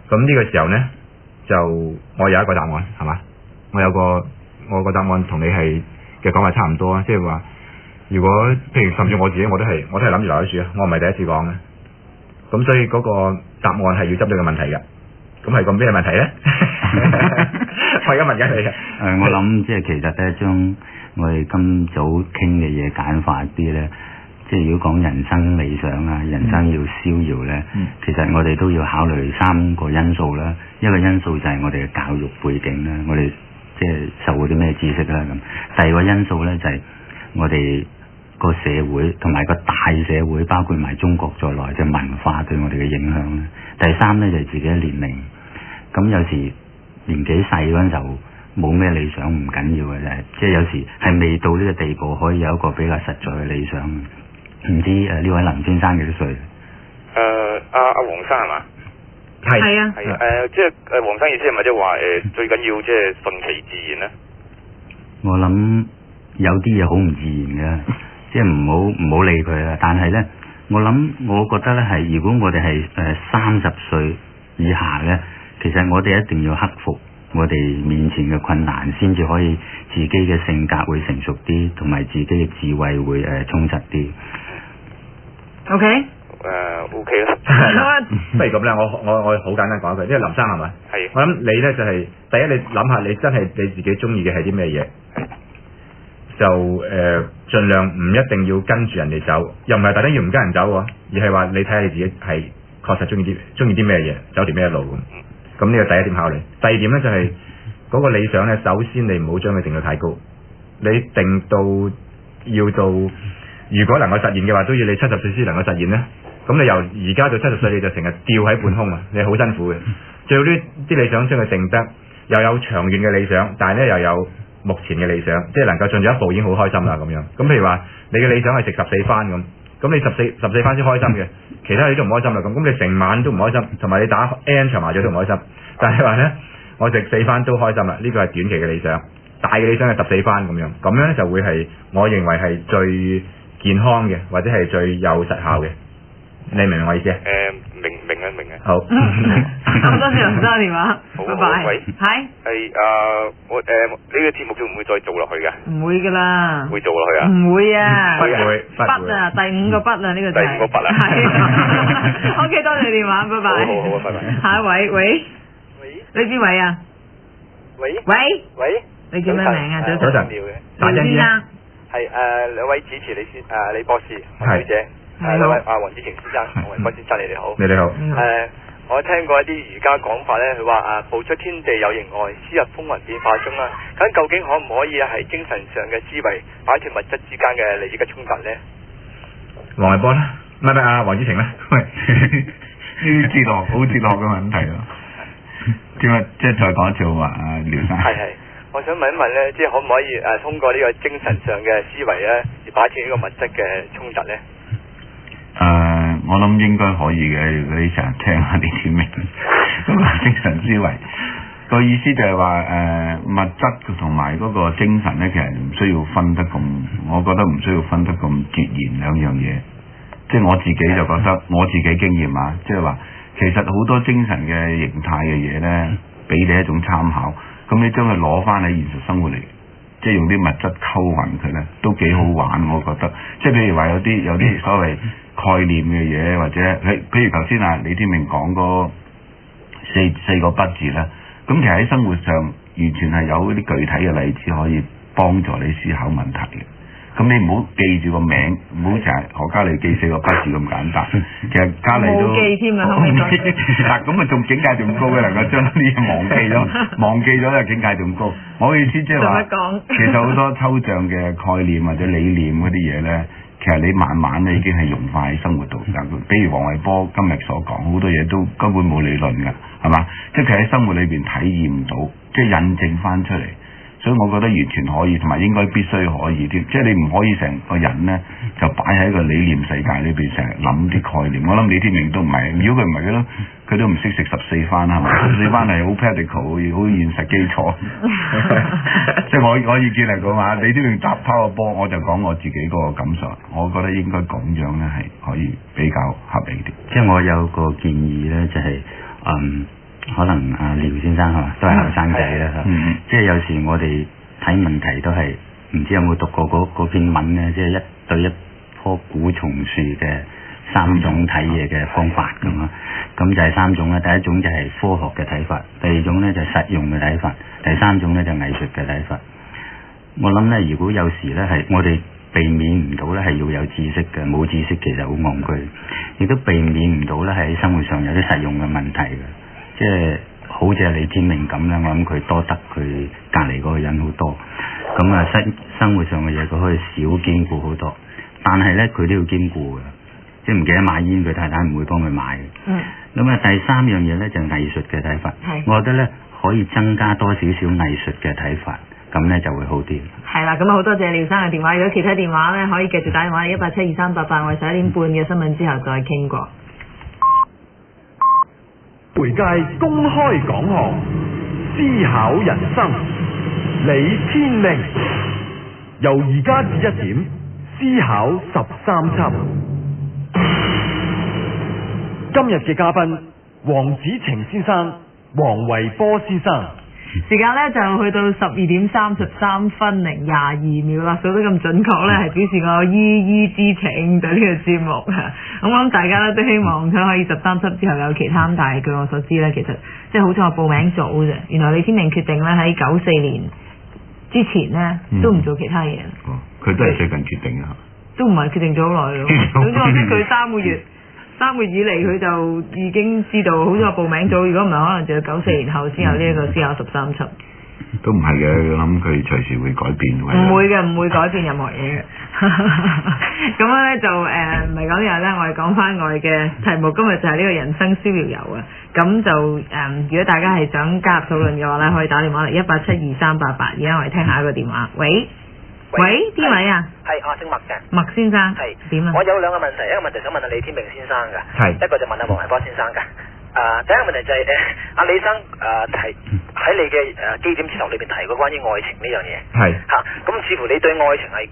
咁呢個時候呢，就我有一個答案係嘛？我個答案同你係嘅講法差唔多啊，即係話如果譬如甚至我自己我都係諗住留喺樹啊，我唔係第一次講嘅。咁所以嗰個答案係要針對嘅問題嘅。咁係個咩問題呢？我而家問緊你嘅。我諗即係其實咧，將我哋今早傾嘅嘢簡化啲咧，即係如果講人生理想啊，人生要逍遙咧，其實我哋都要考慮3個因素啦。一個因素就係我哋嘅教育背景啦，我哋即係受過啲咩知識啦咁。第二個因素咧就係我哋個社會同埋個大社會，包括埋中國在內嘅文化對我哋嘅影響啦。第三咧就係自己嘅年齡。咁有時年紀細嗰陣就冇咩理想唔緊要嘅啫，即係有時係未到呢個地步可以有一個比較實在嘅理想。唔知呢位林先生幾多歲？阿黃生係嘛？係啊。即係黃生意思係咪即係話最緊要即係順其自然咧？我諗有啲嘢好唔自然嘅，即係唔好理佢啦。但係咧，我覺得咧係，如果我哋係30歲以下咧，其實我哋一定要克服我哋面前嘅困難，先至可以自己嘅性格會成熟啲，同埋自己嘅智慧會充實啲。OK。OK 啦。不如咁啦，我好簡單講一句，因為林生係咪？係。我諗你咧就係、第一，你諗下你真係你自己中意嘅係啲咩嘢，就盡量唔一定要跟住人哋走，又唔係特登要唔跟人走喎，而係話你睇下你自己係確實中意啲咩嘢，走條咩路咁。咁呢個第一點考慮。第二點咧就係、嗰個理想咧，首先你唔好將佢定到太高，你定到要到如果能夠實現嘅話，都要你70歲先能夠實現咧。咁你由而家到70歲，你就成日吊喺半空啊！你好辛苦嘅。最好啲理想將佢定得又有長遠嘅理想，但係咧又有目前嘅理想，即係能夠進咗一步已經好開心啦咁樣。咁譬如話你嘅理想係食14番咁，咁你14番先開心嘅，其他你都唔開心啦。咁你成晚都唔開心，同埋你打 N 場麻雀都唔開心。但係話咧，我食4番都開心啦，呢個係短期嘅理想。大嘅理想係14番咁樣，咁樣就會係我認為係最健康嘅，或者係最有實效嘅。你明唔明我意思啊？明啊。好。咁多謝林生電話。好，拜拜。喂。係。我呢個節目會唔會再做落去㗎？唔會㗎啦。會做落去啊？唔會啊。不會。筆啊，第5個筆啊，呢個就係。第5個筆啊。係。OK，多謝電話，拜拜。好，拜拜。下一位，喂。你邊位啊？喂。你叫咩名啊？早晨。打真啲啊。係兩位主持李博士、黃小姐，兩位黃子晴先生、黃維波先生，你哋好。你好。我聽過一啲儒家講法咧，佢話步出天地有形外，思入風雲變化中啦。咁究竟可唔可以係精神上嘅思維擺脫物質之間嘅利益嘅衝突咧？黃維波啦，唔係啊，黃子晴啦。喂，呢啲哲學好哲學嘅問題咯。點解即係再講一次話廖生？係。我想問一問咧，即係可唔可以通過呢個精神上嘅思維咧，而擺脫呢個物質嘅衝突咧？我諗應該可以嘅。如果你成日聽下李天命嗰個精神思維，個意思就係話物質同埋嗰個精神咧，其實唔需要分得咁，我覺得唔需要分得咁截然兩樣嘢。即係我自己就覺得，我自己經驗啊，即係話其實好多精神嘅形態嘅嘢咧，俾你一種參考。咁你將佢攞翻喺現實生活嚟即係用啲物質溝勻佢咧，都幾好玩，我覺得。即係譬如話有啲所謂概念嘅嘢，或者譬如頭先啊李天命講嗰四個不字咧，咁其實喺生活上完全係有啲具體嘅例子可以幫助你思考問題嘅。咁你唔好記住個名，唔好成日何嘉莉記4個不字咁簡單。其實嘉莉都冇記添啊，嗱咁啊，仲境界仲高嘅，能夠將啲嘢忘記咗嘅境界仲高。我意思即係話，其實好多抽象嘅概念或者理念嗰啲嘢咧，其實你慢慢咧已經係融化喺生活度。比如黃偉波今日所講好多嘢都根本冇理論㗎，係嘛？即係佢喺生活裏邊體驗唔到，即係印證翻出嚟。所以我覺得完全可以，同埋應該必須可以添。即係你唔可以成個人咧就擺喺一個理念世界裏邊，成日諗啲概念。我諗李天命都唔係，如果佢唔係佢都唔識食14番係嘛？14番係好 practical，好現實基礎。即係我意見嚟講話，李天命打拋個波，我就講我自己嗰個感受。我覺得應該咁樣咧係可以比較合理啲。即係我有個建議咧，就係可能廖先生係嘛，都係後生仔啦，即係有時我哋睇問題都係唔知有冇讀過嗰篇文咧，即係一對一棵古松樹嘅3種睇嘢嘅方法咁啊。咁就係3種啦，第一種就係科學嘅睇法，第二種咧就係實用嘅睇法，第三種咧就係藝術嘅睇法。我諗咧，如果有時咧係我哋避免唔到咧係要有知識嘅，冇知識其實好戇居，亦都避免唔到咧係喺生活上有啲實用嘅問題嘅。即係好似李天命咁咧，我諗佢多得佢隔離嗰個人好多，咁啊生活上嘅嘢佢可以少兼顧好多，但係咧佢都要兼顧嘅，即係唔記得買煙，佢太太唔會幫佢買嘅。咁啊第3樣嘢咧就係藝術嘅睇法，我覺得咧可以增加多少少藝術嘅睇法，咁咧就會好啲。係啦，咁啊好多謝廖生嘅電話，如果其他電話咧可以繼續打電話1872388，我哋11點半嘅新聞之後再傾過。媒介公開講學，思考人生，李天命由而家至1點，思考13輯。今日嘅嘉賓黃子晴先生、黃維波先生。時間咧就去到12點33分零22秒啦，數得咁準確咧，係表示我依依之情對呢個節目。咁我諗大家咧都希望佢可以13輯之後有其他，但係據我所知咧，其實即係好似我報名早啫。原來李天命決定咧喺94年之前咧都唔做其他嘢。佢都係最近決定啊？都唔係決定咗好耐咯。總之我知佢3個月。3個月以嚟佢就已經知道，好似我報名早，如果唔係可能就要94年後先有呢一個思考13輯。都唔係嘅，我諗佢隨時會改變。唔會嘅，唔會改變任何嘢嘅。咁樣咧就唔係講呢樣咧，我哋講翻我哋嘅題目，今日就係呢個人生逍遙遊啊。咁就如果大家係想加入討論嘅話咧，可以打電話嚟1872388。而家我哋聽下一個電話，喂，邊位啊？係我姓麥嘅。麥先生。係點啊？我有2個問題，一個問題想問阿李天命先生㗎，一個就問阿黃維波先生㗎。第一個問題就係阿李生提喺你嘅基點哲學裏邊提過關於愛情呢樣嘢。係。咁似乎你對愛情係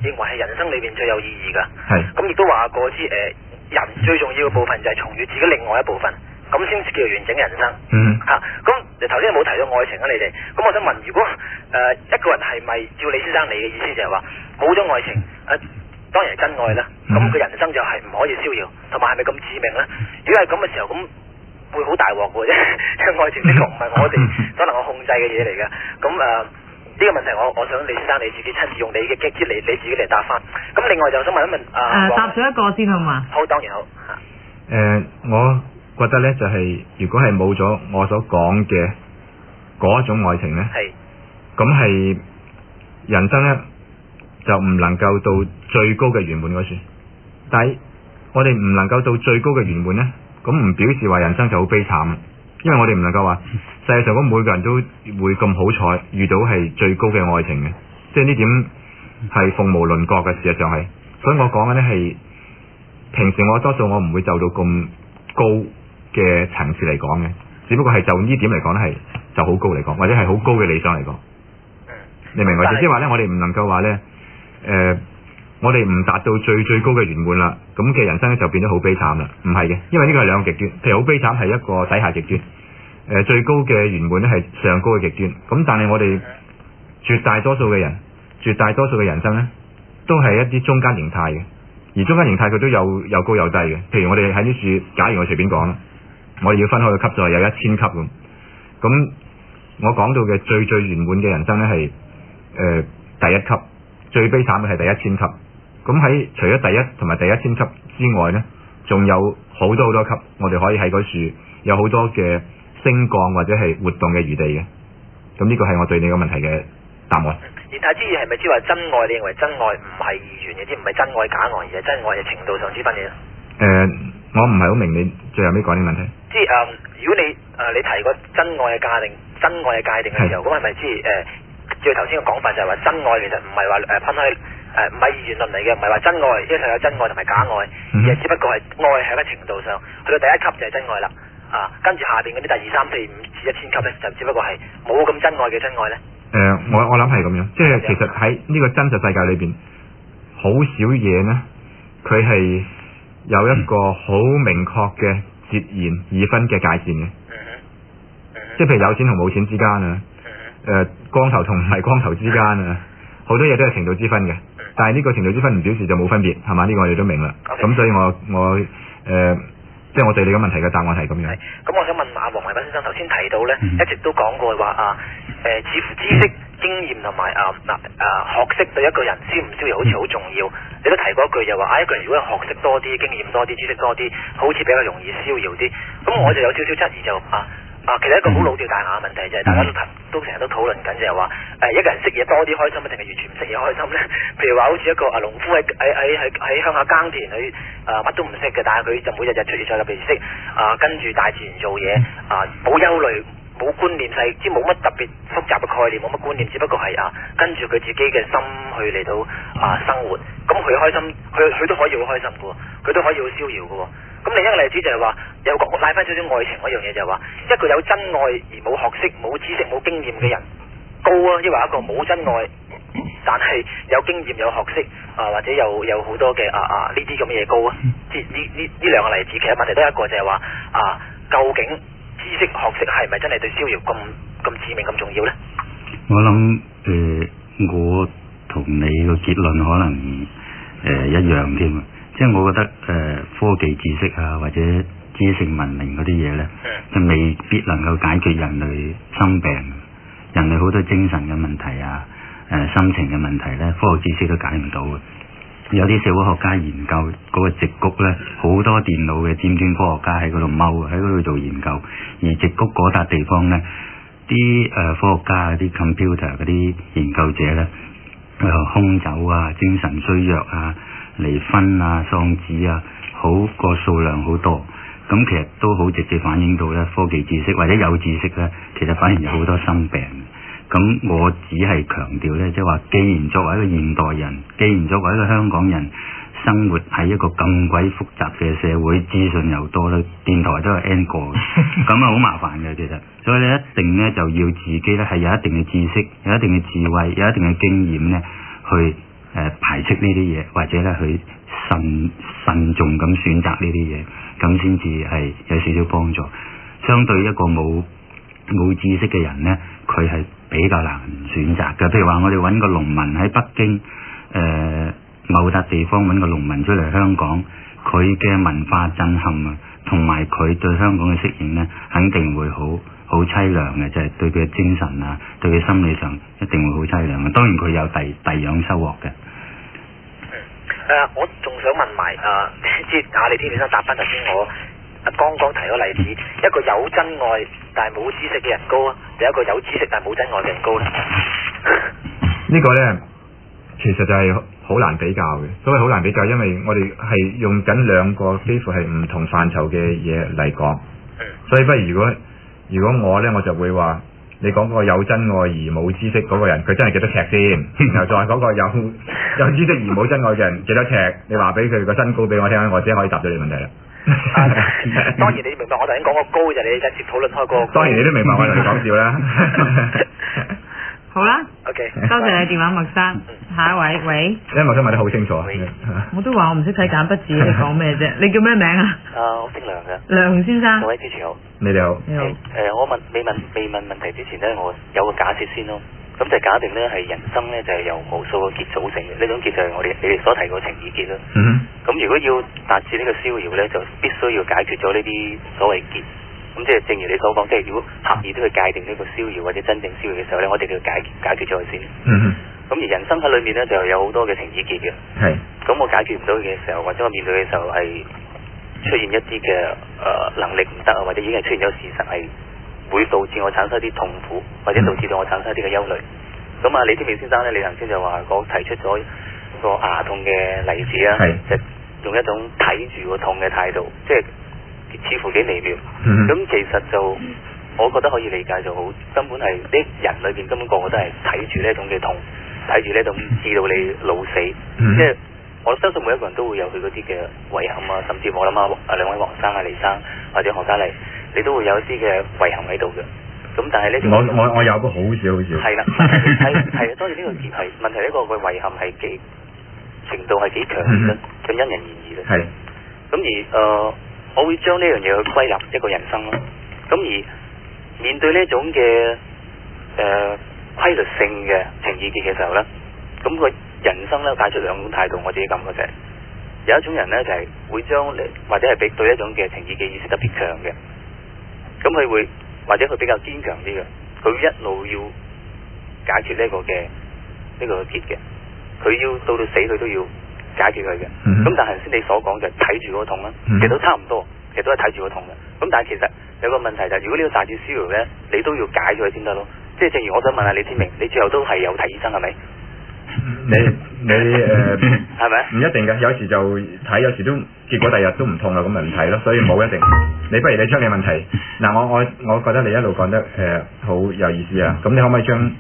認為係人生裏邊最有意義㗎。係。咁亦都話過之人最重要嘅部分就係重遇自己另外一部分，咁先至叫做完整人生。咁頭先冇提到愛情啊，你哋。咁我想問，如果一個人係咪照李先生你嘅意思就係話冇咗愛情當然係真愛啦，咁佢人生就係唔可以逍遙，同埋係咪咁致命呢？如果係咁嘅時候，咁會好大鑊嘅啫。愛情的確唔係我哋所能夠控制嘅嘢嚟嘅。咁呢個問題我想李先生你自己親自用你嘅激知你自己嚟答翻。咁另外就想問一問答咗一個先好嘛？好，當然好。我覺得呢就係如果係冇咗我所講嘅嗰一種愛情呢，咁係人生呢就唔能夠到最高嘅圓滿嗰處。但係我哋唔能夠到最高嘅圓滿呢，咁唔表示話人生就好悲慘，因為我哋唔能夠話世界上嗰每個人都會咁好彩遇到係最高嘅愛情嘅，即係呢點係鳳毛麟角嘅，事實上係。所以我講嘅呢係平時我多數我唔會就到咁高嘅層次嚟講嘅，只不過係就呢點嚟講呢係就好高嚟講，或者係好高嘅理想嚟講。你明白？即係話呢，我哋唔能夠話呢。我哋唔達到最高嘅圓滿啦，咁嘅人生咧就變咗好悲慘啦。唔係嘅，因為呢個係兩個極端，譬如好悲慘係一個底下極端，最高嘅圓滿咧係上高嘅極端。咁但係我哋絕大多數嘅人生呢，都係一啲中間形態嘅，而中間形態佢都有高有低嘅。譬如我哋喺啲樹，假如我隨便講啦，我哋要分開個級數，有1000級咁我講到嘅最圓滿嘅人生呢，係第1級，最悲慘嘅係第1000級。咁喺除咗第1同埋第1000級之外呢，仲有好多級，我哋可以喺嗰樹有好多嘅升降或者係活動嘅餘地嘅。咁呢個係我對你個問題嘅答案。言下之意係咪即係話真愛？你認為真愛唔係二元嘅，即唔係真愛假愛，而係真愛嘅程度上之分嘅？我唔係好明你最後尾講呢個問題。即係如果你提過真愛嘅界定嘅時候，咁係咪即係照頭先嘅講法就係話真愛其實唔係話分開唔係二元論嚟嘅，唔係話真愛，因為有真愛同埋假愛，而係只不過係愛喺一個程度上，去到第1級就係真愛啦。跟住下邊嗰啲第2、3、4、5至1000級咧，就只不過係冇咁真愛嘅真愛咧。我諗係咁樣，即係其實喺呢個真實世界裏邊，好少嘢呢，佢係有一個好明確嘅截然二分嘅界線嘅。即係譬如有錢同冇錢之間啊，光頭同唔係光頭之間啊，好多嘢都係程度之分嘅。但係呢個程度之分唔表示就冇分別，係嘛？呢個我哋都明啦。咁所以我即係我對你個問題嘅答案係咁樣。咁我想問阿黃維斌先生，頭先提到咧，一直都講過話似乎知識、經驗同埋學識對一個人逍唔逍遙好似好重要。你都提過一句就話一個人如果學識多啲、經驗多啲、知識多啲，好似比較容易逍遙啲。咁我就有少少質疑就其實一個好老掉大牙嘅問題就係大家都成日都討論緊就係話一個人識嘢多啲開心定係完全唔識嘢開心咧？譬如話好似一個農夫喺鄉下耕田，佢乜都唔識嘅，但係佢就每日出去再入嚟識跟住大自然做嘢冇憂慮。冇觀念即係冇乜特別複雜嘅概念，冇乜觀念，只不過係跟住佢自己嘅心去嚟到生活，咁佢開心，佢都可以好開心嘅喎，佢都可以好逍遙嘅喎。咁另一個例子就係話，有個拉翻少少愛情嗰樣嘢就係話，一個有真愛而冇學識、冇知識、冇經驗嘅人高啊，抑或一個冇真愛但係有經驗、有學識或者有好多嘅呢啲咁嘅嘢高啊？即係呢兩個例子，其實問題都係一個就係話究竟知識學識係咪真係對逍遙咁致命咁重要呢？我諗我同你個結論可能一樣添，即係我覺得科技知識或者知性文明嗰啲嘢呢，就未必能夠解決人類心病，人類好多精神嘅問題心情嘅問題呢，科學知識都解唔到嘅。有啲社會學家研究嗰個矽谷呢，好多電腦嘅尖端科學家喺嗰度踎，喺嗰度做研究。而矽谷嗰笪地方呢，啲科學家啲 computer 嗰啲研究者呢，空酒精神衰弱離婚喪子好個數量好多。咁其實都好直接反映到呢，科技知識或者有知識呢，其實反而有好多心病。咁我只係強調呢，即係話，既然作為一個現代人，既然作為一個香港人，生活喺一個咁鬼複雜嘅社會，資訊又多啦，電台都有 N 個，咁好麻煩嘅其實。所以你一定呢，就要自己呢係有一定嘅知識、有一定嘅智慧、有一定嘅經驗呢，去排斥呢啲嘢，或者呢去慎重咁選擇呢啲嘢，咁先至係有少少幫助。相對一個冇知識嘅人呢，佢係比較難選擇嘅。譬如話我哋揾個農民喺北京某笪地方揾個農民出嚟香港，佢嘅文化震撼同埋佢對香港嘅適應呢，肯定會好凄涼嘅，就係對佢嘅精神對佢心理上一定會好凄涼嘅。當然佢有第樣收穫嘅。我仲想問埋即係李天先生答翻頭先我剛剛提咗例子，一個有真愛但係冇知識嘅人高定一個有知識但係冇真愛嘅人高呢？呢個呢，其實就係好難比較嘅。所謂好難比較，因為我哋係用緊兩個幾乎係唔同範疇嘅嘢嚟講。所以不如如果我呢，我就會話你講個有真愛而冇知識嗰個人，佢真係幾多尺先？然後再講個有知識而冇真愛嘅人幾多尺？你話俾佢個身高俾我聽，我只可以答咗你問題啦。當然你明白，我頭先講個高就你一直討論開個。當然你都明白我同你講笑啦。好啦 ，OK， 多謝你電話，麥生。下一位，喂。因為麥生問得好清楚。我都話我唔識睇簡筆字，你講咩啫？你叫咩名啊？我姓梁嘅。梁先生。各位主持好。你哋好。你好。我未問問題之前呢，我有個假設先咯。咁就假定咧係人生咧就係由無數個結組成嘅，呢種結就係你哋所提過情意結啦。咁如果要達至呢個逍遙咧，就必須要解決咗呢啲所謂結。咁即係正如你所講，即係如果刻意都去界定呢個逍遙或者真正逍遙嘅時候咧，我哋就要解決咗佢先。咁而人生喺裏面咧就有好多嘅情意結嘅。咁我解決唔到嘅時候，或者我面對嘅時候係出現一啲嘅能力唔得啊，或者已經係出現咗事實係會導致我產生一啲痛苦，或者導致到我產生一啲嘅憂慮。咁啊，李天命先生咧，你頭先就話我提出咗個牙痛嘅例子啊，就用一種睇住個痛嘅態度，即係似乎幾微妙。咁其實就我覺得可以理解就好，根本係啲人裏邊根本個個都係睇住呢一種嘅痛，睇住呢一種至到你老死。即係我相信每一個人都會有佢嗰啲嘅遺憾啊，甚至我諗啊兩位黃生啊、黎生或者何家麗，你都會有一啲嘅遺憾喺度嘅。咁但係呢，我有個好少。係啦，係當然呢個結係問題，呢個嘅遺憾係幾程度係幾強烈咧，咁因人而異嘅。咁而我會將呢樣嘢去歸納一個人生咯。咁而面對呢種嘅規律性嘅情意結嘅時候咧，咁個人生咧帶出兩種態度，我自己感覺就係有一種人咧就係會將或者係對一種嘅情意結意識特別強嘅，咁佢會或者佢比較堅強啲嘅，佢一路要解決呢個結嘅，佢要到死佢都要解決佢嘅。咁但係頭先你所講就睇住嗰個痛啦，其實都差唔多，其實都係睇住個痛嘅。咁但係其實有個問題就係，如果你要達至逍遙咧，你都要解咗佢先得咯。即係正如我想問下李天明，你最後都係有睇醫生係咪？你係咪？唔一定嘅，有時就睇，有時都結果第日都唔痛啦，咁咪唔睇咯。所以冇一定。你不如你將你問題嗱，我覺得你一路講得好有意思啊。咁你可唔可以將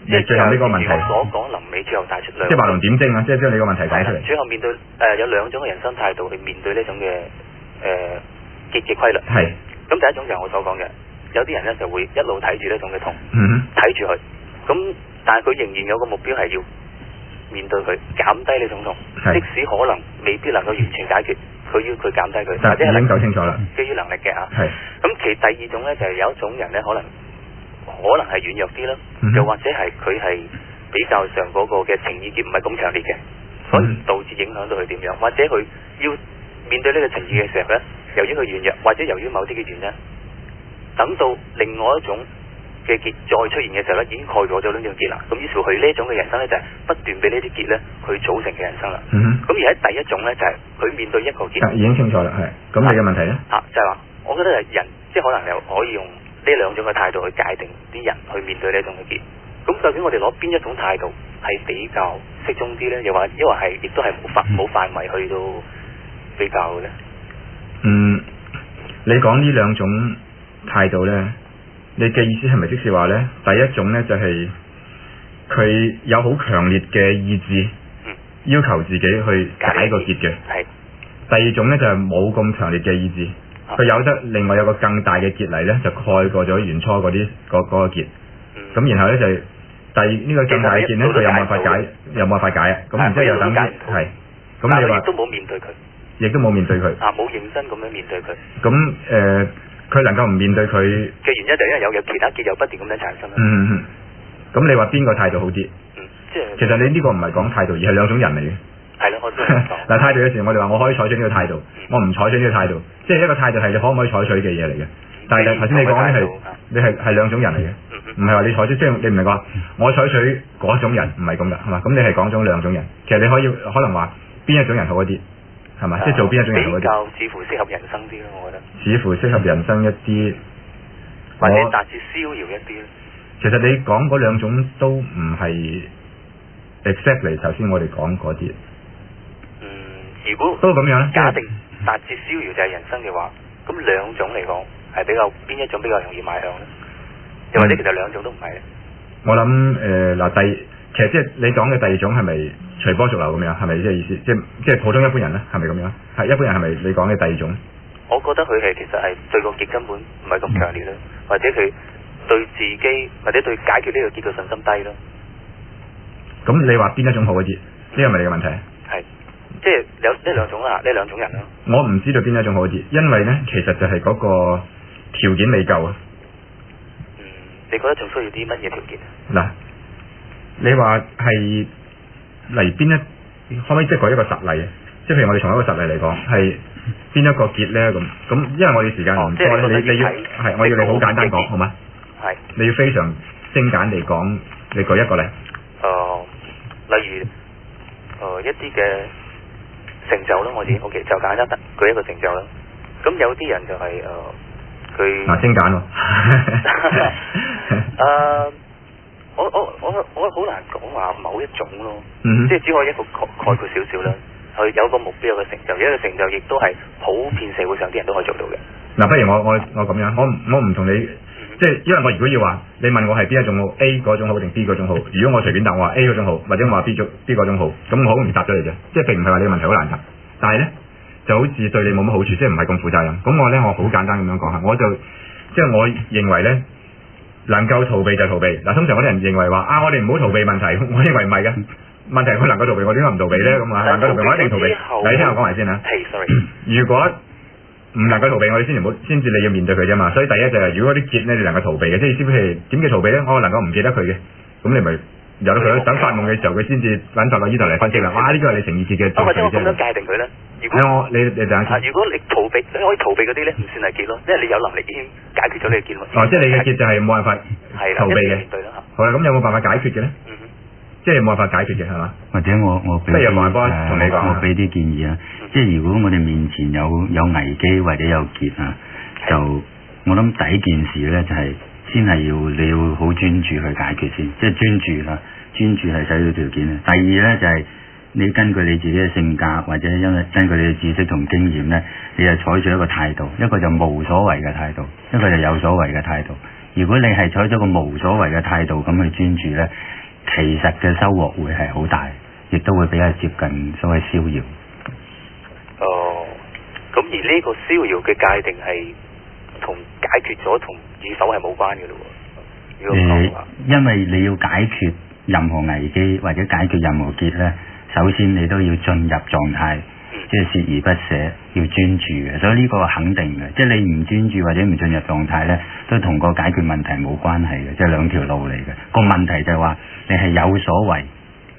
你最後呢個問題所講臨尾最後帶出兩，即係畫龍點睛啊！即係將你個問題解出嚟。最後面對有兩種嘅人生態度去面對呢種嘅結嘅規律。係。咁第一種就係我所講嘅，有啲人咧就會一路睇住呢種嘅痛，睇住佢。咁但係佢仍然有個目標係要面對佢，減低呢種痛，即使可能未必能夠完全解決，佢要佢減低佢，或者係已經搞清楚啦，基於能力嘅嚇。係。咁其第二種咧就係有一種人咧可能係軟弱啲啦，又或者係佢係比較上嗰個嘅情意結唔係咁強烈嘅，所以導致影響到佢點樣，或者佢要面對呢個情意嘅時候咧，由於佢軟弱，或者由於某啲嘅原因，等到另外一種嘅結再出現嘅時候咧，已經蓋過咗呢種結啦。咁於是佢呢一種嘅人生咧，就係不斷俾呢啲結咧去組成嘅人生啦。咁而喺第一種咧，就係佢面對一個結，已經清楚啦，係。咁你嘅問題咧？就係話，我覺得係人，即係可能又可以用呢兩種嘅態度去界定啲人去面對呢一種嘅結。咁究竟我哋攞邊一種態度係比較適中啲咧？又話因為係亦都係冇範圍去到比較嘅咧？你講呢兩種態度咧？你嘅意思係咪即是話呢？第一種呢，就係佢有好強烈嘅意志，要求自己去解個結嘅。第二種呢，就係冇咁強烈嘅意志，佢有得另外有個更大嘅結嚟呢，就蓋過咗原初嗰個結。咁然後呢，就呢個更大嘅結呢，佢有冇辦法解啊？咁然之後又等於係。咁你話都冇面對佢，亦都冇面對佢。冇認真咁樣面對佢。咁佢能夠唔面對佢嘅原因就因為有其他結又不斷咁樣產生。咁你話邊個態度好啲？即係其實你呢個唔係講態度，而係兩種人嚟嘅。係咯，我都講。嗱，態度嘅時候，我哋話我可以採取呢個態度，我唔採取呢個態度，即係一個態度係你可唔可以採取嘅嘢嚟嘅。但係頭先你講咧你係兩種人嚟嘅，唔係話你採取，即係你唔係話我採取嗰種人，唔係咁噶，係嘛？咁你係講咗兩種人，其實你可能話邊一種人好一啲。係咪？即係做邊一種人好啲？比較似乎適合人生啲咯，我覺得。似乎適合人生一啲，或者達至逍遙一啲咧。其實你講嗰兩種都唔係 exactly 頭先我哋講嗰啲。如果都咁樣咧，假定達至逍遙就係人生嘅話，咁兩種嚟講係比較邊一種比較容易邁向咧？又或者其實兩種都唔係咧？我諗其實即係你講嘅第二種係咪隨波逐流咁樣？係咪即係意思？即係普通一般人咧？係咪咁樣？係一般人係咪你講嘅第二種？我覺得佢係其實係對個結根本唔係咁強烈啦，或者佢對自己或者對解決呢個結嘅信心低咯。咁你話邊一種好一啲？呢個係咪你嘅問題？係，即係有呢兩種啦，呢兩種人咯。我唔知道邊一種好一啲，因為咧其實就係嗰個條件未夠啊。你覺得仲需要啲乜嘢條件？嗱，你話係嚟邊一，可唔可以即係舉一個實例？即係譬如我哋從一個實例嚟講，係邊一個結咧咁，因為我哋時間唔多，你要係我要你好簡單講，好嗎？係。你要非常精簡地講，你舉一個例。例如一啲嘅成就啦，我哋 OK 就簡單得舉一個成就啦。咁有啲人就係佢精簡喎。我好難講話某一種咯，即係只可以一個概括少少啦。佢有個目標，有個成就，一個成就亦都係普遍社會上啲人都可以做到嘅。嗱，不如我咁樣，我唔同你，即係因為我如果要話，你問我係邊一種好 ，A 嗰種好定 B 嗰種好？如果我隨便答我話 A 嗰種好，或者我話 B 嗰種好，咁我好容易答咗你啫。即係並唔係話你個問題好難答，但係咧就好似對你冇乜好處，即係唔係咁負責任。咁我好簡單咁樣講下，即係我認為咧，能夠逃避就逃避。嗱，通常嗰啲人認為話我哋唔好逃避問題，我認為唔係嘅。問題佢能夠逃避，我點解唔逃避咧？咁能夠逃避，我一定逃避。你聽我講埋先嚇。如果唔能夠逃避，我哋先至你要面對佢啫嘛。所以第一就係如果啲結咧，你能夠逃避嘅，即係意思係點叫逃避咧？我能夠唔記得佢嘅，咁你咪由得佢咯。等發夢嘅時候，佢先至揾到個依度嚟分析啦。哇！呢個係你情意結嘅逃避啫。或者我咁樣界定佢咧？如果你等下先。如果你逃避，你可以逃避嗰啲咧，唔算係結咯，因為你有能力已經解決咗你嘅結咯。即係你嘅結就係冇辦法逃避嘅。好啦，咁有冇辦法解決嘅咧？即係冇辦法解決嘅係嘛？或者我俾我俾啲建議啊！即係如果我哋面前有危機或者有結啊，就我諗第一件事咧就係先係你要好專注去解決先，即係專注啦，專注係首要條件啊。第二咧就係你根據你自己嘅性格或者因為根據你嘅知識同經驗咧，你係採取一個態度，一個就無所謂嘅態度，一個就有所謂嘅態度。如果你係採取一個無所謂嘅態度咁去專注咧，其實嘅收穫會係好大，亦都會比較接近所謂逍遙。咁而呢個逍遙嘅界定係同解決咗同與否係冇關嘅咯喎。因為你要解決任何危機或者解決任何結咧，首先你都要進入狀態，即係鍥而不捨，要專注嘅。所以呢個係肯定嘅，即係你唔專注或者唔進入狀態咧，都同個解決問題冇關係嘅，即係兩條路嚟嘅。個問題就係話你係有所謂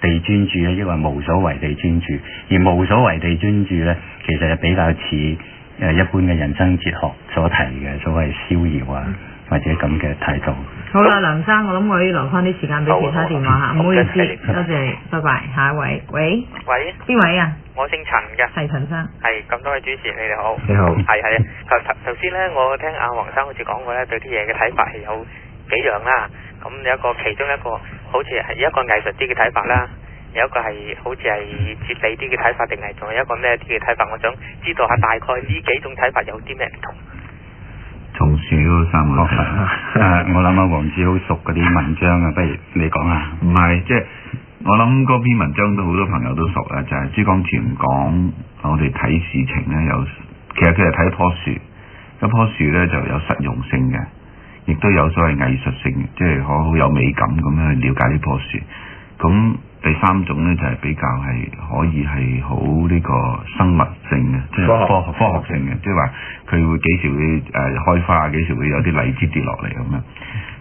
地專注咧，抑或無所謂地專注。而無所謂地專注咧，其實係比較似一般嘅人生哲學所提嘅所謂逍遙啊，或者咁嘅態度。好啦，梁生，我諗我要留翻啲時間俾其他電話嚇，唔好意思，多謝你，拜拜。下一位，喂，邊位啊？我姓陳嘅。係陳生。係，咁多位主持你哋好。你好。係啊，頭先咧，我聽阿黃生好似講過咧，對啲嘢嘅睇法係有幾樣啦。咁有一個其中一個好似係一個藝術啲嘅睇法啦，有一個係好似係哲理啲嘅睇法，定係仲有一個咩啲嘅睇法？我想知道下大概呢幾種睇法有啲咩唔同。從事嗰三個我諗阿黃志好熟嗰啲文章啊，不如你講下。唔係，即係我諗嗰篇文章都好多朋友都熟啦，就係朱光潛講我哋睇事情咧，其實佢係睇一棵樹，一棵樹咧就有實用性嘅，亦都有所謂藝術性，即係好有美感咁樣去了解呢棵樹。咁第三種咧就係比較係可以係好呢個生物性嘅，即係科學性嘅，即係話佢會幾時會開花，幾時會有啲荔枝跌落嚟咁樣。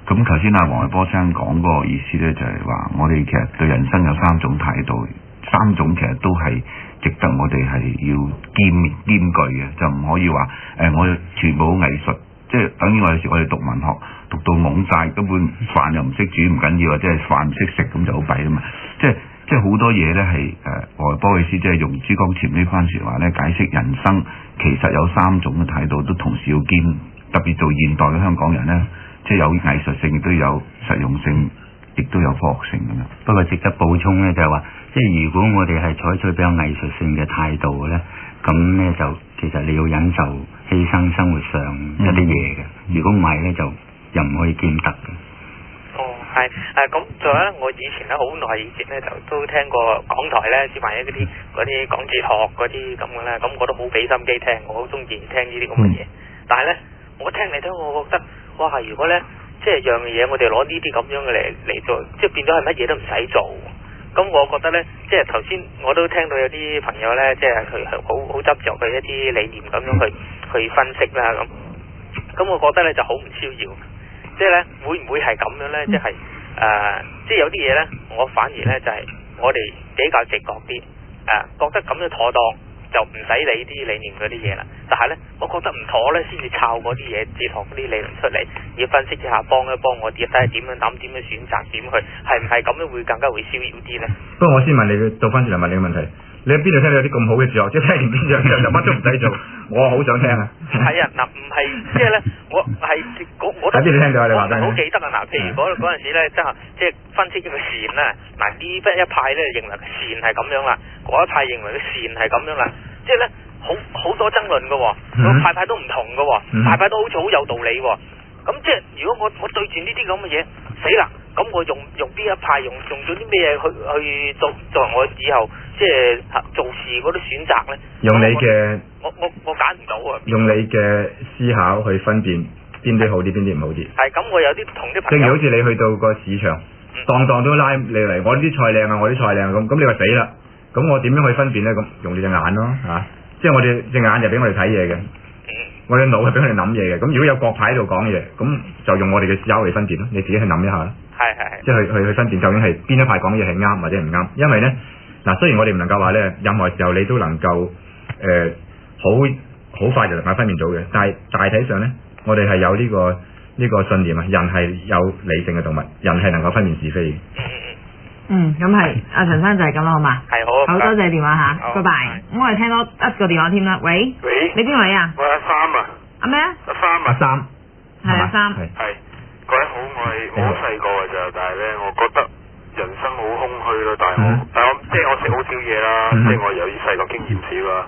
咁頭先阿黃偉波先生講嗰個意思咧，就係話我哋其實對人生有三種態度，三種其實都係值得我哋係要兼具嘅，就唔可以話我全部藝術。即係等於我哋讀文學讀到懵晒，根本飯又唔識煮唔緊要，或者係飯唔識食咁就好弊啊嘛！即係好多嘢咧係外波嘅意思，即係用朱光潛呢番説話咧解釋人生，其實有三種嘅態度都同時要兼，特別做現代嘅香港人咧，即係有藝術性亦都有實用性，亦都有科學性咁樣。不過值得補充咧就係話，即係如果我哋係採取比較藝術性嘅態度咧，咁咧就其實你要忍受犧牲生活上一啲嘢嘅，如果唔係咧就又唔可以兼得嘅。係咁仲有咧，我以前咧好耐以前咧就都聽過港台咧，只係一嗰啲講哲學嗰啲咁嘅咧，咁我都好俾心機聽，我好中意聽呢啲咁嘅嘢。但係咧，我聽嚟聽，我覺得哇，如果咧即係樣嘢，我哋攞呢啲咁樣嘅嚟做，即係變咗係乜嘢都唔使做。咁我覺得咧，即係頭先我都聽到有啲朋友咧，即係佢好執着佢一啲理念咁樣去分析啦咁。咁我覺得咧就好唔逍遙。即係咧會唔會係咁樣咧？即係即係有啲嘢咧，我反而咧就係我哋比較直覺啲，覺得咁樣妥當。就唔使理啲理念嗰啲嘢啦，但係咧，我覺得唔妥咧，先至抄嗰啲嘢，哲學嗰啲理論出嚟，要分析一下，幫一幫我哋睇下點樣諗，點樣選擇，點去，係唔係咁樣會更加會逍遙啲咧？不過我先問你，倒翻轉嚟問你個問題，你喺邊度聽到有啲咁好嘅哲學？即係聽完邊樣就乜都唔使做，我好想聽啊！係啊，嗱，唔係即係咧，我係我都喺邊度聽到啊？你話真好記得啊！嗱，譬如嗰陣時咧，即係分析呢個善啦，嗱呢一派咧認為個善係咁樣啦，嗰一派認為個善係咁樣啦。即係咧，好多爭論嘅，派派都唔同嘅，派派都好似好有道理喎。咁即係如果我對住呢啲咁嘅嘢，死啦！咁我用邊一派，用咗啲咩嘢去作為我以後即係做事嗰啲選擇咧？用你嘅我揀唔到啊！用你嘅思考去分辨邊啲好啲，邊啲唔好啲。係咁，我有啲同啲朋友，正如好似你去到個市場，檔都拉你嚟，我啲菜靚啊，我啲菜靚咁你話死啦！咁我點樣去分辨咧？咁用你隻眼咯，即係我哋隻眼就俾我哋睇嘢嘅，我哋腦係俾我哋諗嘢嘅。咁如果有國牌喺度講嘢，咁就用我哋嘅思考嚟分辨咯。你自己去諗一下啦。係。即係去分辨究竟係邊一派講嘢係啱或者唔啱。因為咧雖然我哋唔能夠話咧，任何時候你都能夠好快就能夠分辨到嘅，但係大體上咧，我哋係有呢個信念啊，人係有理性嘅動物，人係能夠分辨是非嘅。咁係，阿陳生就係咁啦，好嘛？係好多謝電話吓，拜拜。咁我哋聽多一個電話添啦，喂，你邊位啊？我係阿三啊。阿咩啊？阿三。係阿三。係，各位好，我好細個㗎咋，但係咧，我覺得人生好空虛咯。但係我即係我食好少嘢啦，即係我由於細個經驗少啦。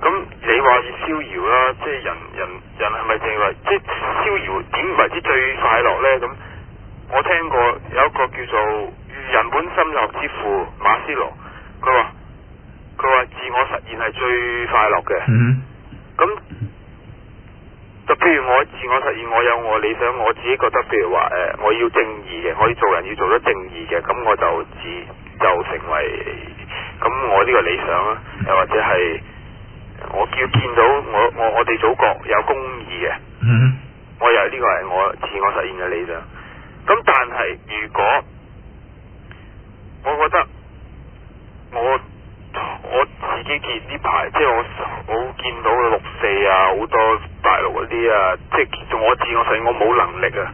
咁你話要逍遙啦，即係人係咪淨係話即係逍遙點為之最快樂咧？咁我聽過有一個叫做愚人本心理學之父馬斯洛，佢話自我實現係最快樂嘅。咁就譬如我自我實現，我有我理想，我自己覺得譬如話我要正義嘅，我要做人要做得正義嘅，咁我就成為咁我呢個理想啦。又或者係我叫見到我哋祖國有公義嘅，我又呢個係我自我實現嘅理想。咁但係如果我覺得我自己見呢排，即係我見到六四啊，好多大陸嗰啲啊，即係我自我實現我冇能力啊。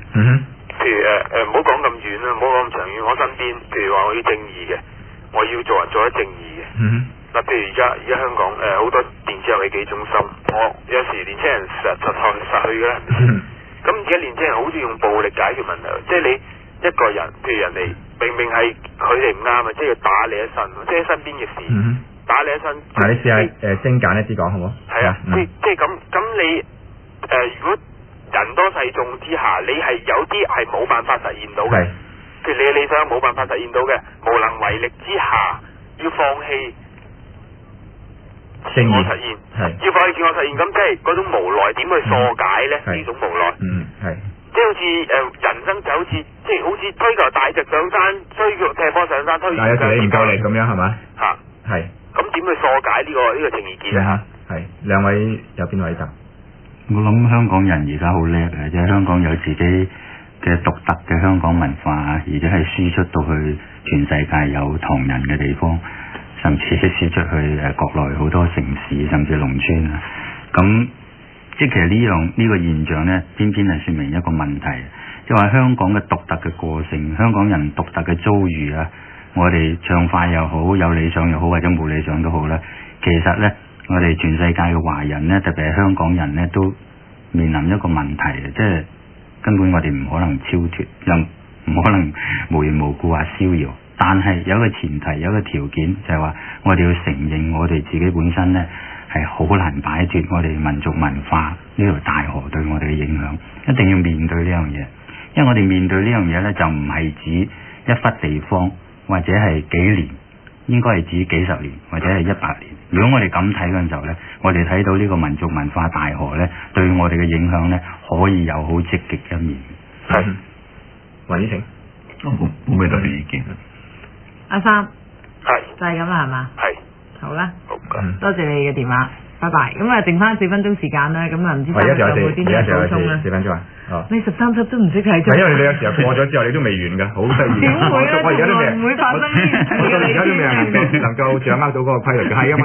譬如唔好講咁遠啦，唔好講咁長遠。我身邊譬如話我要正義嘅，我要做人做得正義嘅。譬如而家香港好多電子遊戲機中心，我有時年輕人實去嘅啦。咁而家年輕人好似用暴力解決問題，即係你一個人，譬如人哋明明係佢哋唔啱啊，即係要打你一身，即係身邊嘅事，打你一身。你試下精簡一啲講好唔好？係啊，即係咁你如果人多勢眾之下，你係有啲係冇辦法實現到嘅，譬如你嘅理想冇辦法實現到嘅，無能為力之下，要放棄自我實現，要放棄自我實現，咁即係嗰種無奈點去疏解咧？呢種無奈，即係好似人生就好似即係好似推球大隻上山，推球踢波上山，推但係有時你唔夠力咁樣係咪？係。咁點去疏解呢個情意結咧？係兩位有邊位答？我諗香港人而家好叻嘅，即係香港有自己嘅獨特嘅香港文化，而且係輸出到去全世界有唐人嘅地方，甚至係輸出去國內好多城市甚至農村啊。咁即係其實呢個現象呢，偏偏係說明一個問題，即係話香港嘅獨特嘅個性，香港人獨特嘅遭遇啊。我哋暢快又好，有理想又好，或者冇理想都好啦。其實呢，我哋全世界嘅華人呢，特別係香港人呢，都面臨一個問題嘅，即係根本我哋唔可能超脫，又唔可能無緣無故話逍遙。但係有一個前提，有一個條件，就係話我哋要承認我哋自己本身呢係好難擺脫我哋民族文化呢條大河對我哋嘅影響，一定要面對呢樣嘢。因為我哋面對呢樣嘢呢，就唔係指一忽地方。或者係幾年，應該係指幾十年或者係100年。如果我哋咁睇嘅時候呢，我哋睇到呢個民族文化大河呢，對我哋嘅影響呢，可以有好積極一面。係，黃以晴，冇咩特別意見。阿三，係，就係咁啦，係嘛？係。好啦，多謝你嘅電話。拜拜。咁啊，剩翻4分鐘時間啦，咁啊唔知三有冇啲咩補充咧？ 4分鐘啊！你13輯都唔識睇咗？因為你有時候過咗之後，你都未完㗎，好得意。點會咧？我而家都未，唔會發生呢啲事嘅。我到而家都未能夠掌握到嗰個規律嘅。係啊，我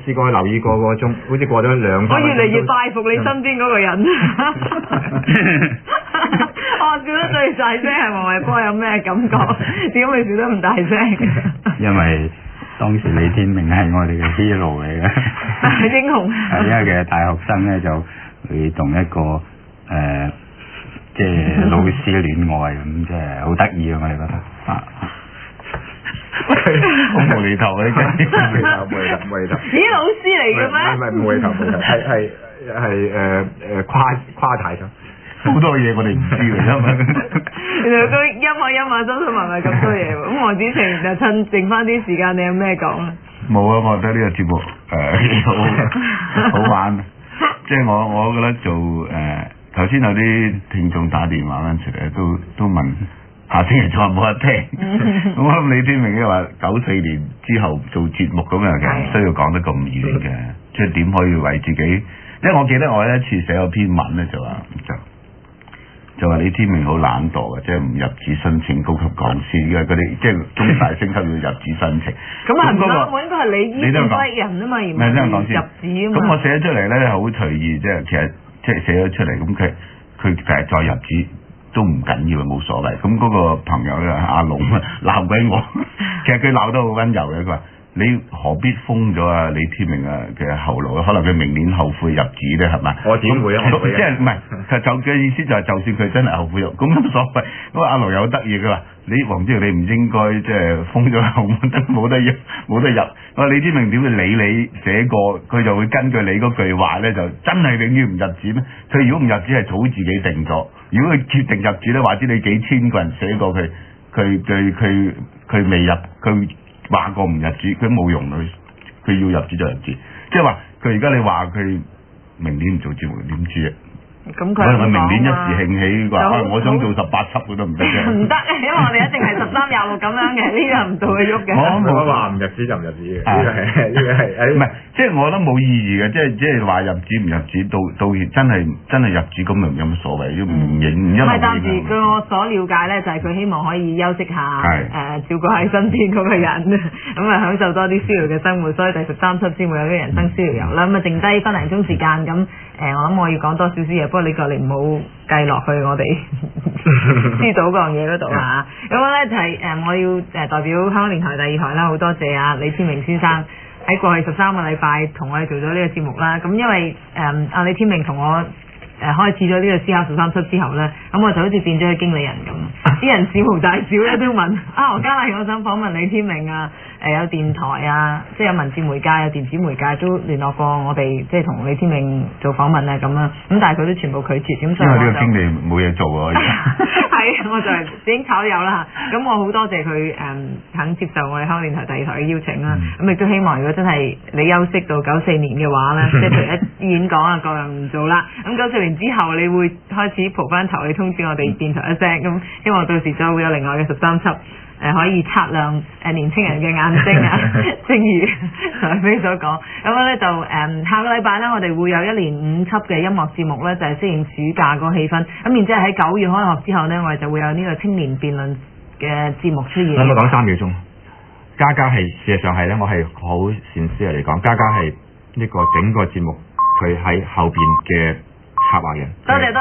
試過留意過個鐘，好似過咗2-3分鐘。我越嚟越拜服你身邊嗰個人。我笑得最大聲係黃偉波，有咩感覺？點解你笑得咁大聲？因為當時李天命係我哋嘅 hero 嚟嘅，英雄。係因為其實大學生咧就會同一個即係老師戀愛咁，即係好得意啊！我哋覺得啊，好無厘頭啊！真係無厘頭。咦，老師嚟嘅咩？唔係無厘頭，係誇大咗。好多嘢我哋唔知嘅，因為原來佢陰下收收埋埋咁多嘢喎。咁黃子晴就趁剩翻啲時間，你有咩講啊？冇啊！我覺得呢個節目好玩。即係我覺得做頭先有啲聽眾打電話翻出嚟，都問下星期仲有冇得聽。咁我諗李天命嘅話94年之後做節目咁樣，其實唔需要講得咁遠嘅。即係點可以為自己？因為我記得我一次寫咗篇文咧，就話李天命好懶惰嘅，即係唔入紙申請高級講師嘅嗰啲，即係中大升級要入紙申請。咁係唔啱，應該係你呢啲叻人啊嘛，而唔係入紙啊嘛。咁我寫咗出嚟咧，好隨意，即係其實即係寫咗出嚟，咁佢其實再入紙都唔緊要，冇所謂。咁嗰個朋友咧，阿龍鬧鬼我，其實佢鬧得好溫柔嘅，佢話。你何必封咗啊李天命啊嘅後路？可能佢明年後悔入紙咧，係咪？我點會啊？即係唔係？就嘅意思就係，就算佢真係後悔入，咁冇所謂。咁阿龍又得意，佢話：你黃之耀，你唔應該即係封咗後門，冇得入。我話李天命點會理你寫過？佢就會根據你嗰句話咧，就真係永遠唔入紙咩？佢如果唔入紙係早自己定咗。如果佢決定入紙咧，話知你幾千個人寫過佢未入佢。話過唔入紙，佢冇用，佢要入紙就入紙。即係話佢而家你話佢明年唔做節目，點知啊？咁佢明年一時興起話，我想做18輯佢都唔得嘅。唔得，因為我哋一定係13、26咁樣嘅，呢個唔到佢喐嘅。我冇話唔入紙就唔入紙嘅，呢個係唔係？即係我覺得冇意義嘅，即係話入紙唔入紙，到真係入紙咁又有乜所謂？都唔影，因為暫時據我所了解咧，就係佢希望可以休息下，照顧喺身邊嗰個人，咁啊享受多啲逍遙嘅生活，所以第13輯先會有啲人生逍遙遊啦。咁啊剩低分零鐘時間咁。我諗我要講多少少嘢，不過你唔好計落去我哋知道嗰樣嘢嗰度嚇。咁咧就係我要代表香港電台第2台啦，好多謝啊李天命先生喺過去13個禮拜同我哋做咗呢個節目啦。咁因為阿李天命同我開始咗呢個思考13輯之後咧，咁我就好似變咗個經理人咁，啲人小無大小咧都問何嘉麗，我想訪問李天命啊。有電台啊，即係有文字媒介、有電子媒介都聯絡過我哋，即係同李天命做訪問啊咁啊，咁但係佢都全部拒絕，咁所以我就因為呢個經理冇嘢做啊，係，我就係已經炒咗啦。咁我好多謝佢肯接受我哋香港電台第2台嘅邀請啦。咁亦都希望如果真係你休息到94年嘅話咧，即係除咗演講啊各樣唔做啦，咁94年之後你會開始蒲翻頭，你通知我哋電台一聲，咁希望到時再會有另外嘅13輯。可以測量年青人嘅眼睛啊，正如台飛所講。咁咧就下個禮拜咧，我哋會有1連5輯嘅音樂節目咧，就係適應暑假嗰個氣氛。咁然之後喺9月開學之後咧，我哋就會有呢個青年辯論嘅節目出現。我講3秒鐘。嘉嘉係事實上係咧，我係好善思嚟講，嘉嘉係呢個整個節目佢喺後邊嘅策劃人。多謝。